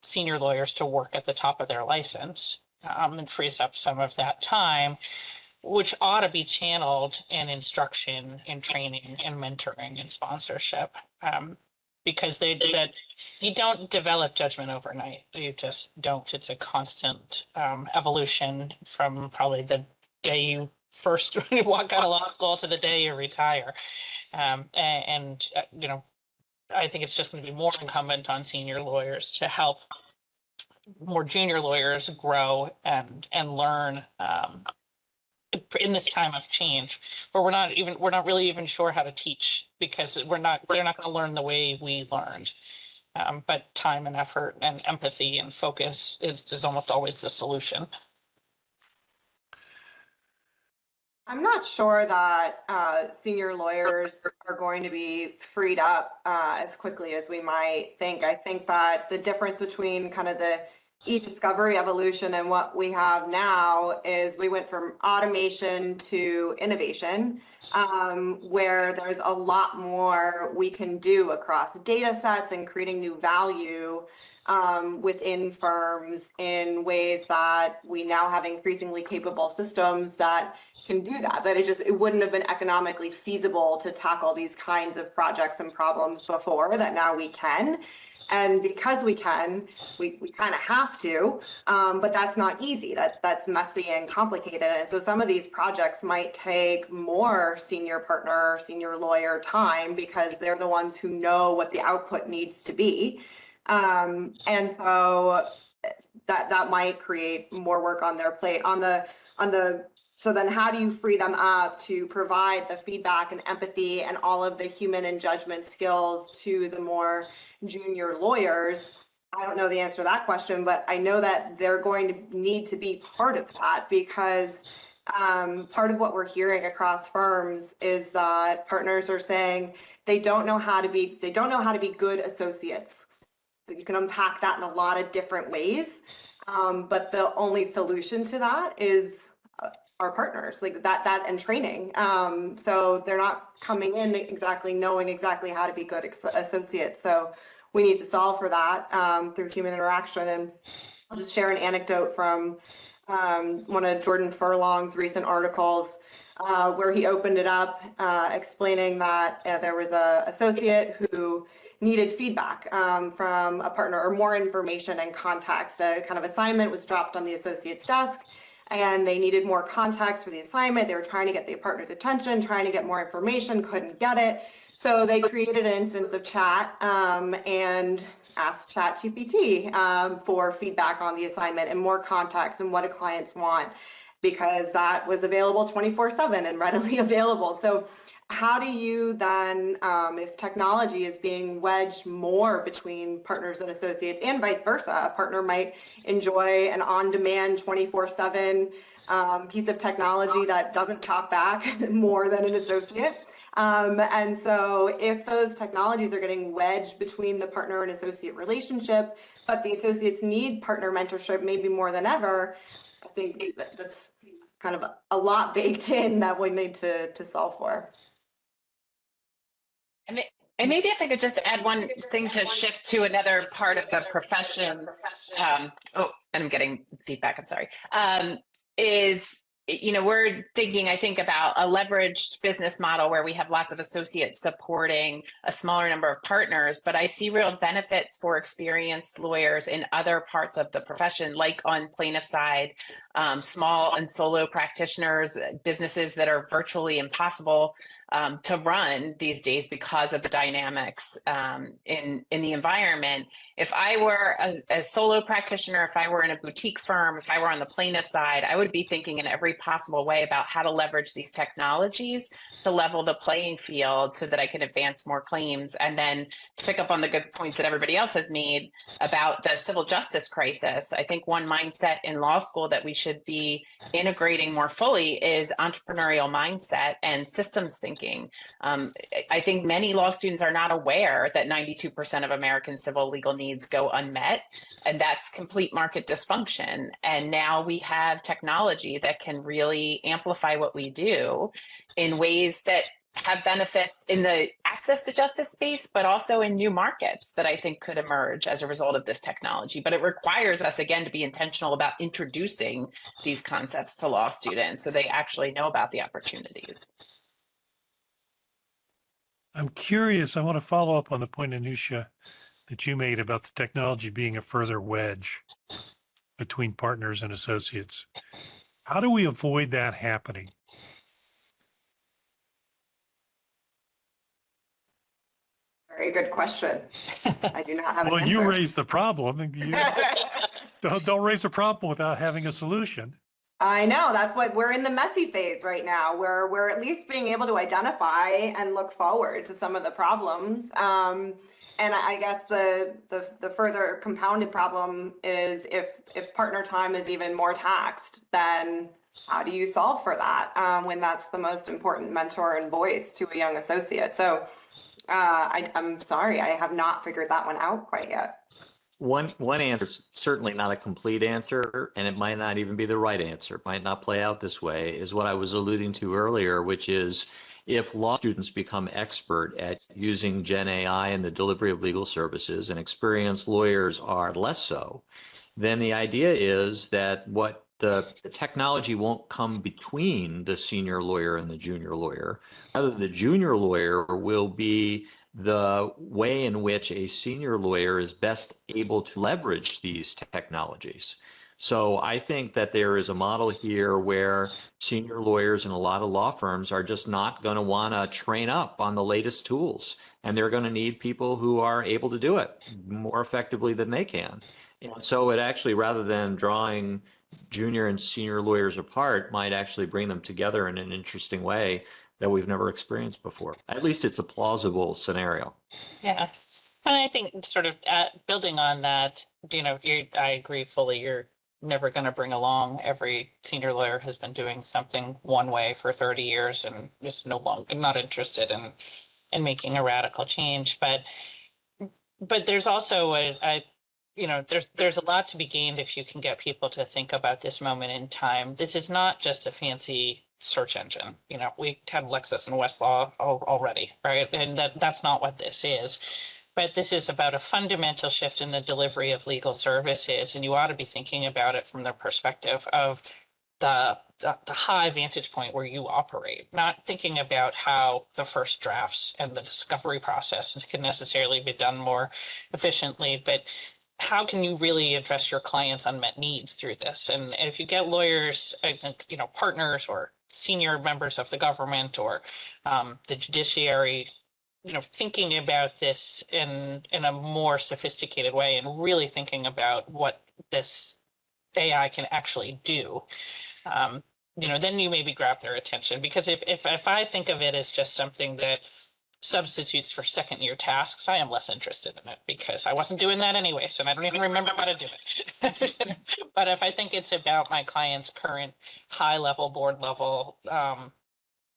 senior lawyers to work at the top of their license and frees up some of that time, which ought to be channeled in instruction and training and mentoring and sponsorship. Because that you don't develop judgment overnight. You just don't. It's a constant evolution from probably the day you first walk out of law school to the day you retire. I think it's just going to be more incumbent on senior lawyers to help more junior lawyers grow and learn in this time of change, where we're not really even sure how to teach, because they're not going to learn the way we learned. But time and effort and empathy and focus is almost always the solution. I'm not sure that senior lawyers are going to be freed up as quickly as we might think. I think that the difference between kind of the e-discovery evolution and what we have now is we went from automation to innovation, where there's a lot more we can do across data sets and creating new value within firms in ways that we now have increasingly capable systems that can do that. It wouldn't have been economically feasible to tackle these kinds of projects and problems before, that now we can. And because we can, we kind of have to, but that's not easy. That's messy and complicated. And so some of these projects might take more senior partner, senior lawyer time, because they're the ones who know what the output needs to be. And so that might create more work on their plate. So then how do you free them up to provide the feedback and empathy and all of the human and judgment skills to the more junior lawyers? I don't know the answer to that question, but I know that they're going to need to be part of that, because part of what we're hearing across firms is that partners are saying they don't know how to be good associates. So you can unpack that in a lot of different ways, but the only solution to that is our partners, like that and training. So they're not coming in exactly knowing exactly how to be good associates. So we need to solve for that through human interaction. And I'll just share an anecdote from one of Jordan Furlong's recent articles, where he opened it up, explaining that there was an associate who needed feedback from a partner, or more information and context. A kind of assignment was dropped on the associate's desk, and they needed more context for the assignment. They were trying to get the partner's attention, trying to get more information, couldn't get it. So they created an instance of chat and asked ChatGPT for feedback on the assignment and more context and what do clients want, because that was available 24/7 and readily available. So how do you then, if technology is being wedged more between partners and associates, and vice versa, a partner might enjoy an on-demand 24/7 piece of technology that doesn't talk back more than an associate. And so if those technologies are getting wedged between the partner and associate relationship, but the associates need partner mentorship maybe more than ever, I think that's kind of a lot baked in that we need to solve for. And maybe if I could just add one thing to shift to another part of the profession. And I'm getting feedback, I'm sorry. We're thinking, I think, about a leveraged business model where we have lots of associates supporting a smaller number of partners, but I see real benefits for experienced lawyers in other parts of the profession, like on plaintiff side, small and solo practitioners, businesses that are virtually impossible to run these days because of the dynamics in the environment. If I were a solo practitioner, if I were in a boutique firm, if I were on the plaintiff side, I would be thinking in every possible way about how to leverage these technologies to level the playing field so that I can advance more claims. And then to pick up on the good points that everybody else has made about the civil justice crisis, I think one mindset in law school that we should be integrating more fully is entrepreneurial mindset and systems thinking. I think many law students are not aware that 92% of American civil legal needs go unmet, and that's complete market dysfunction. And now we have technology that can really amplify what we do in ways that have benefits in the access to justice space, but also in new markets that I think could emerge as a result of this technology. But it requires us, again, to be intentional about introducing these concepts to law students so they actually know about the opportunities. I'm curious, I want to follow up on the point, Anusia, that you made about the technology being a further wedge between partners and associates. How do we avoid that happening? Very good question. I do not have an Well, answer. you raised the problem. Don't raise the problem without having a solution. I know, that's what we're in the messy phase right now, where we're at least being able to identify and look forward to some of the problems. And I guess the further compounded problem is if partner time is even more taxed, then how do you solve for that when that's the most important mentor and voice to a young associate? So I'm sorry, I have not figured that one out quite yet. One answer is certainly not a complete answer, and it might not even be the right answer. It might not play out this way, is what I was alluding to earlier, which is if law students become expert at using Gen AI in the delivery of legal services and experienced lawyers are less so, then the idea is that what the technology won't come between the senior lawyer and the junior lawyer. Rather, the junior lawyer will be the way in which a senior lawyer is best able to leverage these technologies. So I think that there is a model here where senior lawyers in a lot of law firms are just not going to want to train up on the latest tools, and they're going to need people who are able to do it more effectively than they can. And so it actually, rather than drawing junior and senior lawyers apart, might actually bring them together in an interesting way that we've never experienced before. At least it's a plausible scenario. Yeah. And I think sort of building on that, I agree fully. You're never going to bring along every senior lawyer who's been doing something one way for 30 years and is no longer not interested in making a radical change. But there's also there's a lot to be gained if you can get people to think about this moment in time. This is not just a fancy search engine. We have Lexis and Westlaw already, right? And that's not what this is. But this is about a fundamental shift in the delivery of legal services, and you ought to be thinking about it from the perspective of the high vantage point where you operate, not thinking about how the first drafts and the discovery process can necessarily be done more efficiently, but how can you really address your clients' unmet needs through this? And if you get lawyers, partners or senior members of the government or the judiciary, thinking about this in a more sophisticated way and really thinking about what this AI can actually do, then you maybe grab their attention. Because if I think of it as just something that substitutes for second-year tasks, I am less interested in it because I wasn't doing that anyways, and I don't even remember how to do it. But if I think it's about my client's current high-level, board-level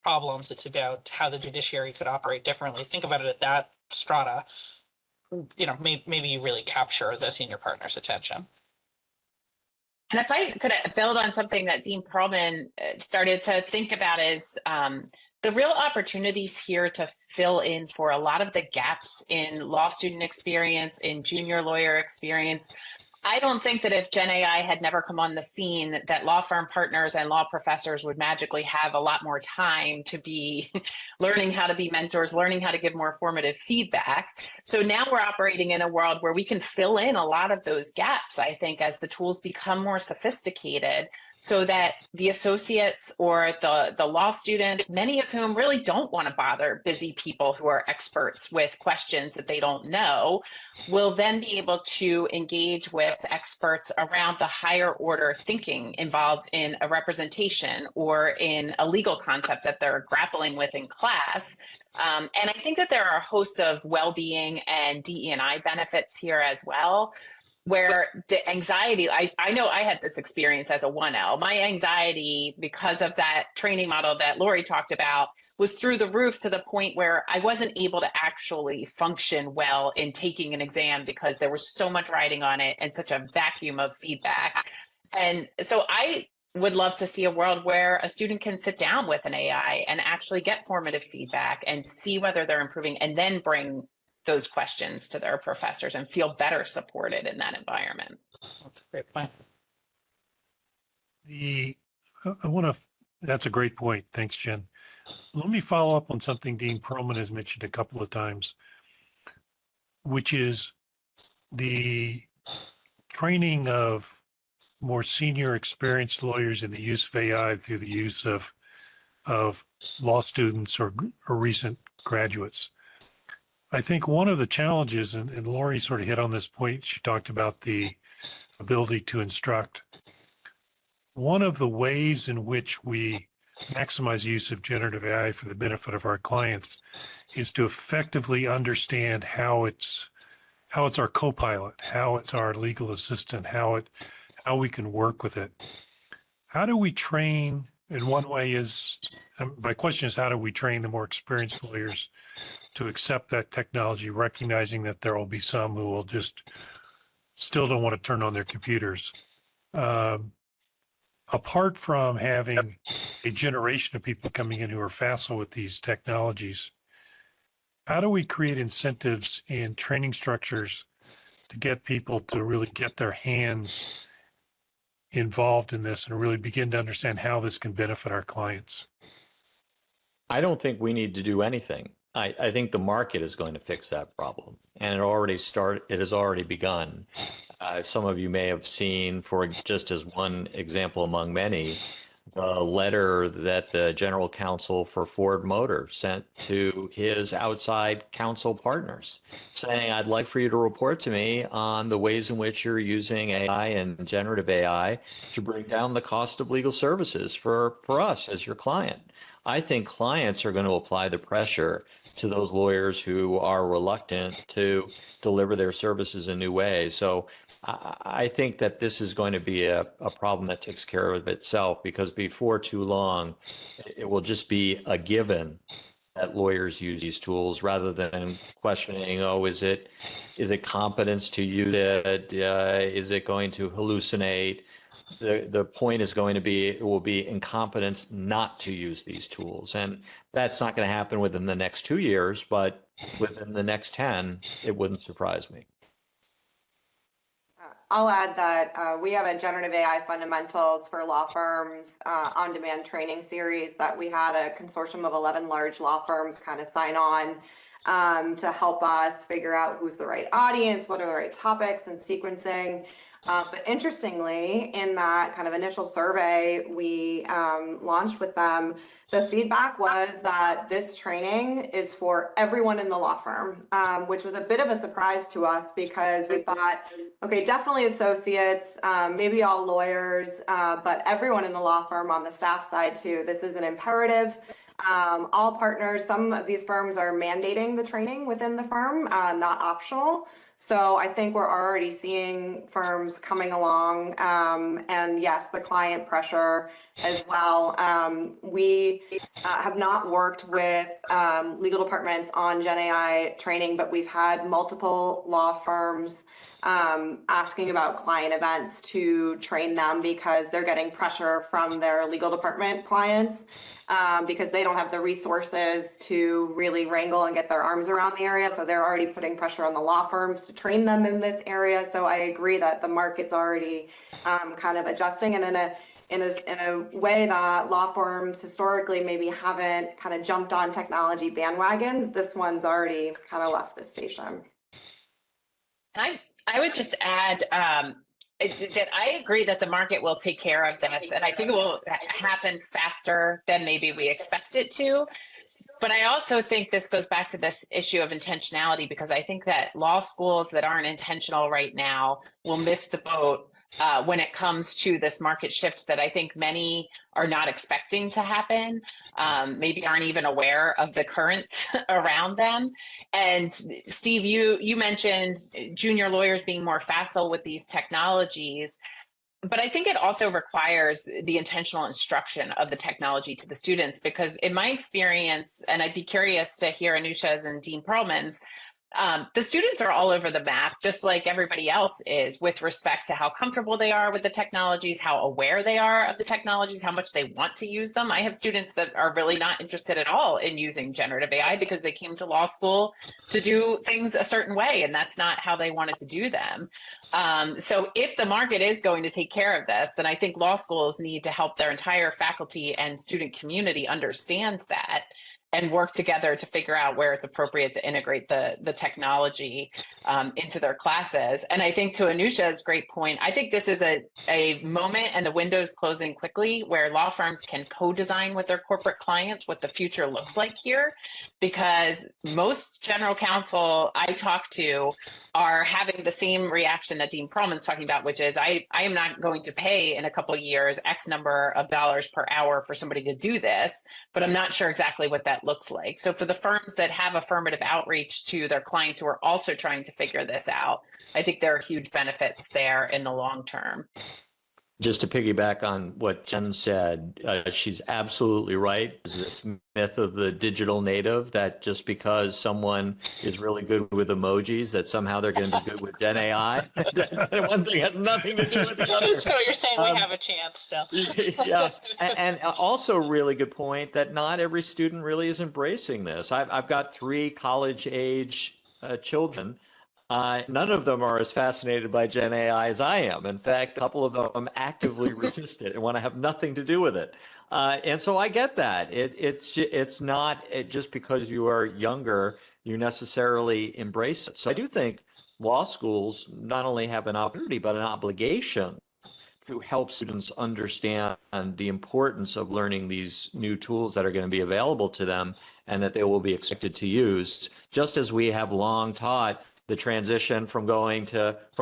problems, it's about how the judiciary could operate differently. Think about it at that strata. Maybe you really capture the senior partner's attention. And if I could build on something that Dean Perlman started to think about is the real opportunities here to fill in for a lot of the gaps in law student experience, in junior lawyer experience. I don't think that if Gen AI had never come on the scene, that law firm partners and law professors would magically have a lot more time to be learning how to be mentors, learning how to give more formative feedback. So now we're operating in a world where we can fill in a lot of those gaps, I think, as the tools become more sophisticated, so that the associates or the law students, many of whom really don't want to bother busy people who are experts with questions that they don't know, will then be able to engage with experts around the higher order thinking involved in a representation or in a legal concept that they're grappling with in class. And I think that there are a host of well-being and DE&I benefits here as well, where the anxiety, I know I had this experience as a 1L. My anxiety, because of that training model that Lorie talked about, was through the roof to the point where I wasn't able to actually function well in taking an exam because there was so much riding on it and such a vacuum of feedback. And so I would love to see a world where a student can sit down with an AI and actually get formative feedback and see whether they're improving, and then bring those questions to their professors and feel better supported in that environment. That's a great point. That's a great point. Thanks, Jen. Let me follow up on something Dean Perlman has mentioned a couple of times, which is the training of more senior experienced lawyers in the use of AI through the use of law students or recent graduates. I think one of the challenges, and Lorie sort of hit on this point, she talked about the ability to instruct. one of the ways in which we maximize use of generative AI for the benefit of our clients is to effectively understand how it's our co-pilot, how it's our legal assistant, how we can work with it. How do we train? And one way is, my question is, how do we train the more experienced lawyers to accept that technology, recognizing that there will be some who will just still don't want to turn on their computers? Apart from having a generation of people coming in who are facile with these technologies, how do we create incentives and training structures to get people to really get their hands involved in this and really begin to understand how this can benefit our clients? I don't think we need to do anything. I think the market is going to fix that problem, and it has already begun. Some of you may have seen, for just as one example among many, the letter that the general counsel for Ford Motor sent to his outside counsel partners saying, I'd like for you to report to me on the ways in which you're using AI and generative AI to bring down the cost of legal services for us as your client. I think clients are going to apply the pressure to those lawyers who are reluctant to deliver their services in new ways. So I think that this is going to be a problem that takes care of itself, because before too long, it will just be a given that lawyers use these tools rather than questioning, oh, is it competence to use it? Is it going to hallucinate? The point is going to be, it will be incompetence not to use these tools. And that's not going to happen within the next 2 years, but within the next 10, it wouldn't surprise me. I'll add that we have a generative AI fundamentals for law firms on-demand training series that we had a consortium of 11 large law firms kind of sign on to help us figure out who's the right audience, what are the right topics and sequencing. But interestingly, in that kind of initial survey we launched with them, the feedback was that this training is for everyone in the law firm, which was a bit of a surprise to us, because we thought, okay, definitely associates, maybe all lawyers, but everyone in the law firm on the staff side too. This is an imperative. All partners, some of these firms are mandating the training within the firm, not optional. So I think we're already seeing firms coming along, and yes, the client pressure as well. We have not worked with legal departments on Gen AI training, but we've had multiple law firms asking about client events to train them, because they're getting pressure from their legal department clients, because they don't have the resources to really wrangle and get their arms around the area. So they're already putting pressure on the law firms to train them in this area. So I agree that the market's already kind of adjusting, and in a way that law firms historically maybe haven't kind of jumped on technology bandwagons. This one's already kind of left the station. I would just add that I agree that the market will take care of this, and I think it will happen faster than maybe we expect it to. But I also think this goes back to this issue of intentionality, because I think that law schools that aren't intentional right now will miss the boat when it comes to this market shift that I think many are not expecting to happen, maybe aren't even aware of the currents around them. And Steve, you mentioned junior lawyers being more facile with these technologies, but I think it also requires the intentional instruction of the technology to the students, because in my experience, and I'd be curious to hear Anusia's and Dean Perlman's, the students are all over the map, just like everybody else is, with respect to how comfortable they are with the technologies, how aware they are of the technologies, how much they want to use them. I have students that are really not interested at all in using generative AI because they came to law school to do things a certain way, and that's not how they wanted to do them. So if the market is going to take care of this, then I think law schools need to help their entire faculty and student community understand that. and work together to figure out where it's appropriate to integrate the technology into their classes. And I think to Anusia's great point, I think this is a moment, and the window is closing quickly, where law firms can co-design with their corporate clients what the future looks like here, because most general counsel I talk to are having the same reaction that Dean Perlman's talking about, which is I am not going to pay in a couple of years X number of dollars per hour for somebody to do this, but I'm not sure exactly what that looks like. So for the firms that have affirmative outreach to their clients who are also trying to figure this out, I think there are huge benefits there in the long term. Just to piggyback on what Jen said, she's absolutely right. There's this myth of the digital native that just because someone is really good with emojis, that somehow they're going to be good with Gen AI. One thing has nothing to do with the other. So you're saying we have a chance still. Yeah, and also a really good point that not every student really is embracing this. I've got 3 college-age children. None of them are as fascinated by Gen AI as I am. In fact, a couple of them actively resist it and want to have nothing to do with it. And so I get that. It's not just because you are younger, you necessarily embrace it. So I do think law schools not only have an opportunity, but an obligation to help students understand the importance of learning these new tools that are going to be available to them and that they will be expected to use, just as we have long taught the transition from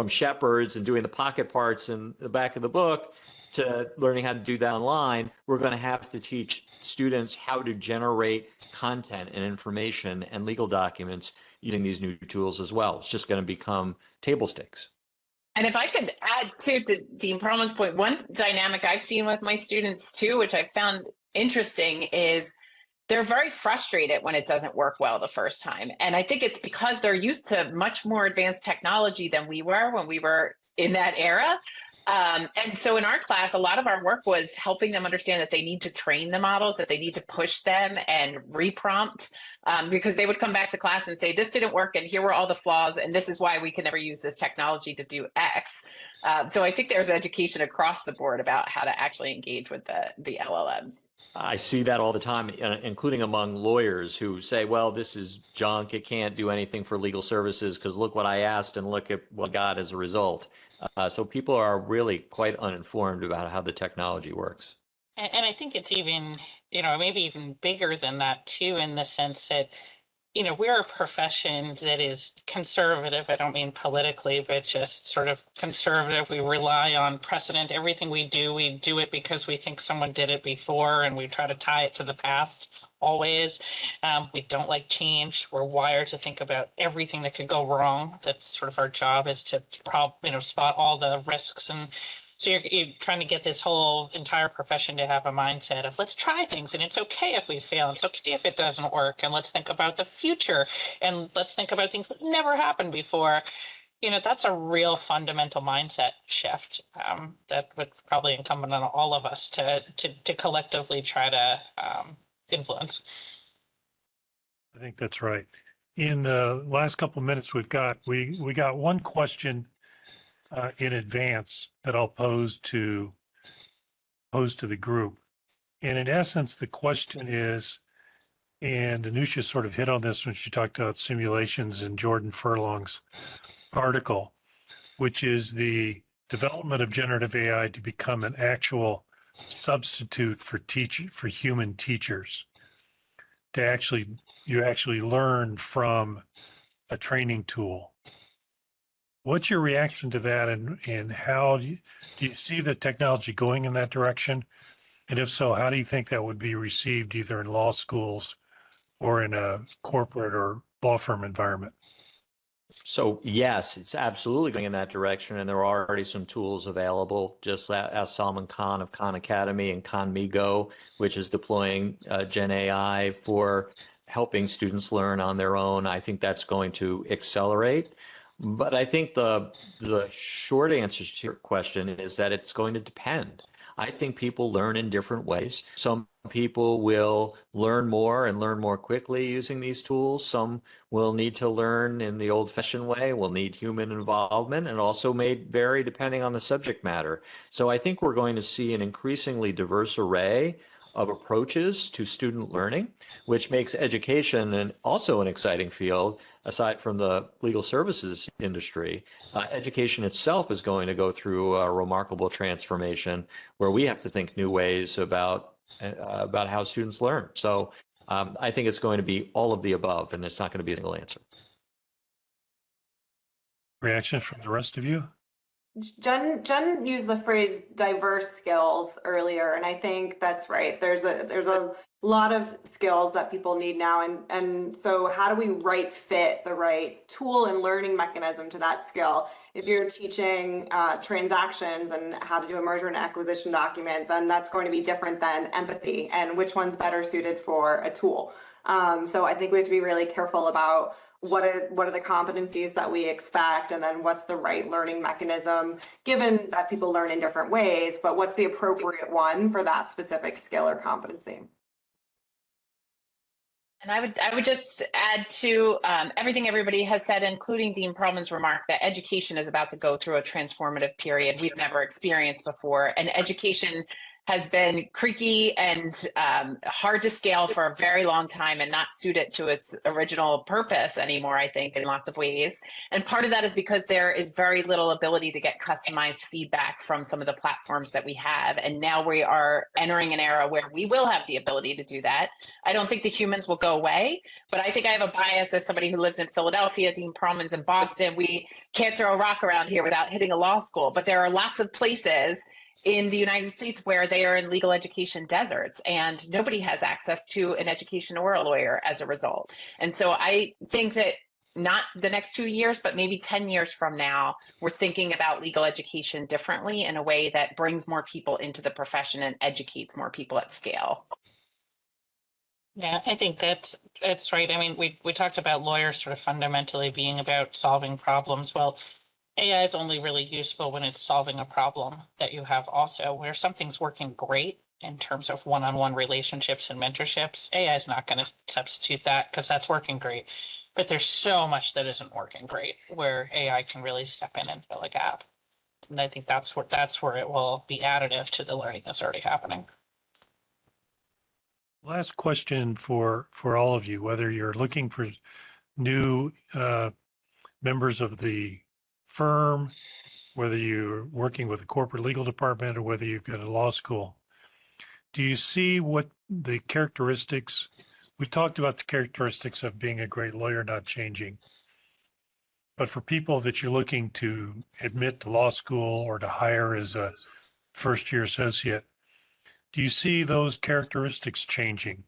shepherds and doing the pocket parts in the back of the book to learning how to do that online. We're going to have to teach students how to generate content and information and legal documents using these new tools as well. It's just going to become table stakes. And if I could add to Dean Perlman's point, one dynamic I've seen with my students too, which I found interesting, is they're very frustrated when it doesn't work well the first time. And I think it's because they're used to much more advanced technology than we were when we were in that era. And so in our class, a lot of our work was helping them understand that they need to train the models, that they need to push them and reprompt, because they would come back to class and say, this didn't work, and here were all the flaws, and this is why we can never use this technology to do X. So I think there's education across the board about how to actually engage with the LLMs. I see that all the time, including among lawyers who say, well, this is junk. It can't do anything for legal services because look what I asked and look at what I got as a result. So people are really quite uninformed about how the technology works. And I think it's even, maybe even bigger than that too, in the sense that, we're a profession that is conservative. I don't mean politically, but just sort of conservative. We rely on precedent. Everything we do it because we think someone did it before, and we try to tie it to the past always. We don't like change. We're wired to think about everything that could go wrong. That's sort of our job, is to spot all the risks. And so you're trying to get this whole entire profession to have a mindset of, let's try things, and it's okay if we fail. It's okay if it doesn't work. And let's think about the future, and let's think about things that never happened before. That's a real fundamental mindset shift that would probably incumbent on all of us to collectively try to influence. I think that's right. In the last couple of minutes we've got, we got one question in advance that I'll pose to the group. And in essence, the question is, and Anusia sort of hit on this when she talked about simulations in Jordan Furlong's article, which is the development of generative AI to become an actual substitute for human teachers. You actually learn from a training tool. What's your reaction to that, and how do you see the technology going in that direction? And if so, how do you think that would be received either in law schools or in a corporate or law firm environment? So yes, it's absolutely going in that direction, and there are already some tools available. Just as Salman Khan of Khan Academy and Khanmigo, which is deploying Gen AI for helping students learn on their own. I think that's going to accelerate. But I think the short answer to your question is that it's going to depend. I think people learn in different ways. Some people will learn more and learn more quickly using these tools. Some will need to learn in the old-fashioned way, will need human involvement, and also may vary depending on the subject matter. So I think we're going to see an increasingly diverse array of approaches to student learning, which makes education and also an exciting field. Aside from the legal services industry, education itself is going to go through a remarkable transformation where we have to think new ways about how students learn. So I think it's going to be all of the above, and it's not going to be a single answer. Reaction from the rest of you? Jen used the phrase diverse skills earlier, and I think that's right. There's a lot of skills that people need now, and so how do we fit the right tool and learning mechanism to that skill? If you're teaching transactions and how to do a merger and acquisition document, then that's going to be different than empathy, and which one's better suited for a tool. So I think we have to be really careful about what are the competencies that we expect, and then what's the right learning mechanism, given that people learn in different ways, but what's the appropriate one for that specific skill or competency? And I would just add to everything everybody has said, including Dean Perlman's remark that education is about to go through a transformative period we've never experienced before. And education has been creaky and hard to scale for a very long time and not suited to its original purpose anymore, I think, in lots of ways. And part of that is because there is very little ability to get customized feedback from some of the platforms that we have. And now we are entering an era where we will have the ability to do that. I don't think the humans will go away, but I think I have a bias as somebody who lives in Philadelphia. Dean Perlman's in Boston. We can't throw a rock around here without hitting a law school, but there are lots of places in the United States where they are in legal education deserts, and nobody has access to an education or a lawyer as a result. And so I think that not the next 2 years, but maybe 10 years from now, we're thinking about legal education differently in a way that brings more people into the profession and educates more people at scale. Yeah, I think that's right. I mean, we talked about lawyers sort of fundamentally being about solving problems. Well, AI is only really useful when it's solving a problem that you have also, where something's working great in terms of one-on-one relationships and mentorships. AI is not going to substitute that because that's working great. But there's so much that isn't working great where AI can really step in and fill a gap. And I think that's where it will be additive to the learning that's already happening. Last question for all of you, whether you're looking for new members of the firm, whether you're working with a corporate legal department, or whether you've got a law school, do you see what the characteristics, we talked about the characteristics of being a great lawyer not changing, but for people that you're looking to admit to law school or to hire as a first-year associate, do you see those characteristics changing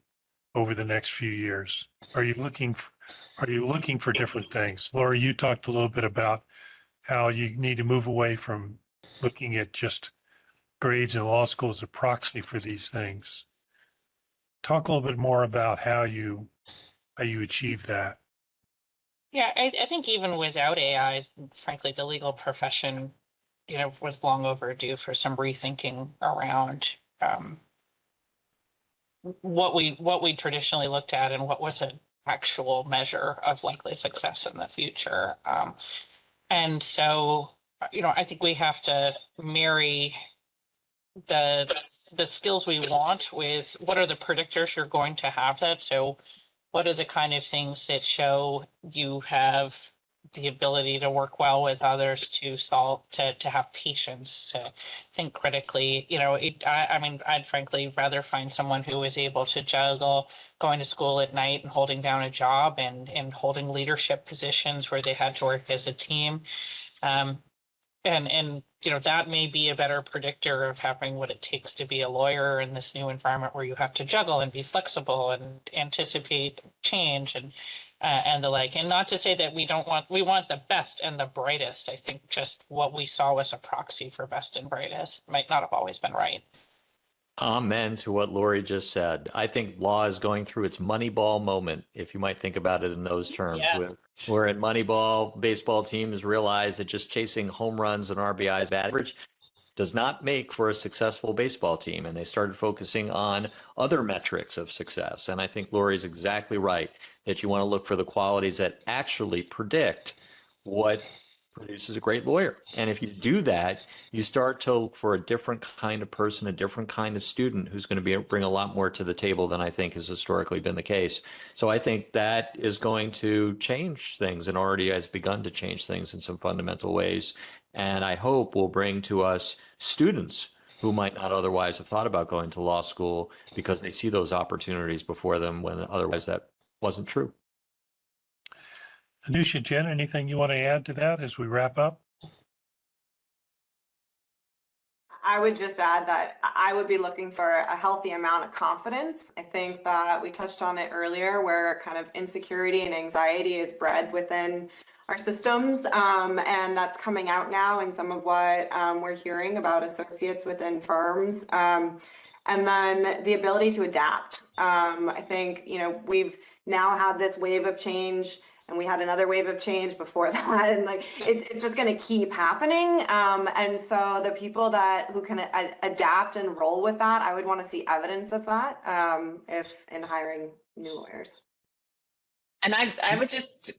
over the next few years? Are you looking for different things? Lorie, you talked a little bit about how you need to move away from looking at just grades in law school as a proxy for these things. Talk a little bit more about how you achieve that. Yeah, I think even without AI, frankly, the legal profession, was long overdue for some rethinking around what we traditionally looked at and what was an actual measure of likely success in the future. And so, I think we have to marry the skills we want with what are the predictors you're going to have that. So what are the kind of things that show you have the ability to work well with others, to solve, to have patience, to think critically. I'd frankly rather find someone who is able to juggle going to school at night and holding down a job and holding leadership positions where they had to work as a team. That may be a better predictor of having what it takes to be a lawyer in this new environment where you have to juggle and be flexible and anticipate change and the like. And not to say that we want the best and the brightest. I think just what we saw was a proxy for best and brightest might not have always been right. Amen to what Lorie just said. I think law is going through its Moneyball moment, if you might think about it in those terms. Yeah. Where at Moneyball, baseball teams realize that just chasing home runs and RBIs average does not make for a successful baseball team. And they started focusing on other metrics of success. And I think Lorie's exactly right that you want to look for the qualities that actually predict what produces a great lawyer. And if you do that, you start to look for a different kind of person, a different kind of student who's going to bring a lot more to the table than I think has historically been the case. So I think that is going to change things and already has begun to change things in some fundamental ways. And I hope will bring to us students who might not otherwise have thought about going to law school because they see those opportunities before them when otherwise that wasn't true. Anusia, Jen, anything you want to add to that as we wrap up? I would just add that I would be looking for a healthy amount of confidence. I think that we touched on it earlier, where kind of insecurity and anxiety is bred within our systems, and that's coming out now in some of what we're hearing about associates within firms. And then the ability to adapt. I think, we've now had this wave of change, and we had another wave of change before that, and like it's just going to keep happening. And so the people who can adapt and roll with that, I would want to see evidence of that if in hiring new lawyers. And I would just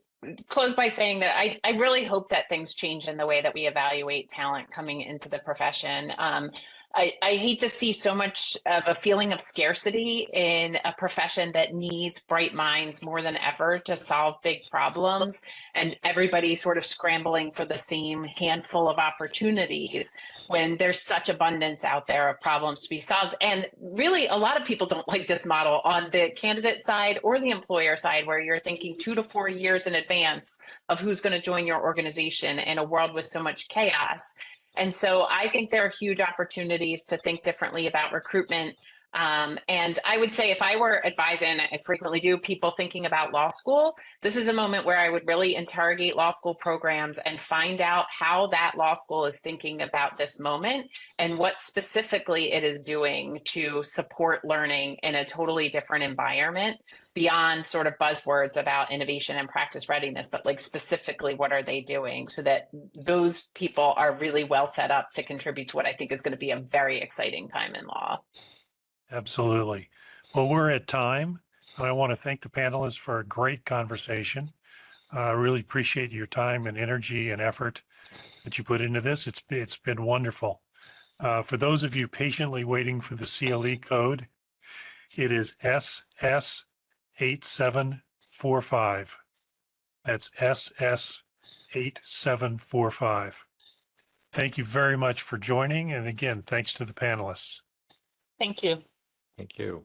close by saying that I really hope that things change in the way that we evaluate talent coming into the profession. I hate to see so much of a feeling of scarcity in a profession that needs bright minds more than ever to solve big problems, and everybody sort of scrambling for the same handful of opportunities when there's such abundance out there of problems to be solved. And really, a lot of people don't like this model on the candidate side or the employer side, where you're thinking 2 to 4 years in advance of who's going to join your organization in a world with so much chaos. And so I think there are huge opportunities to think differently about recruitment. And I would say, if I were advising, and I frequently do, people thinking about law school, this is a moment where I would really interrogate law school programs and find out how that law school is thinking about this moment and what specifically it is doing to support learning in a totally different environment, beyond sort of buzzwords about innovation and practice readiness, but like specifically what are they doing so that those people are really well set up to contribute to what I think is going to be a very exciting time in law. Absolutely. Well, we're at time, and I want to thank the panelists for a great conversation. I really appreciate your time and energy and effort that you put into this. It's been wonderful. For those of you patiently waiting for the CLE code, it is SS8745. That's SS8745. Thank you very much for joining. And again, thanks to the panelists. Thank you. Thank you.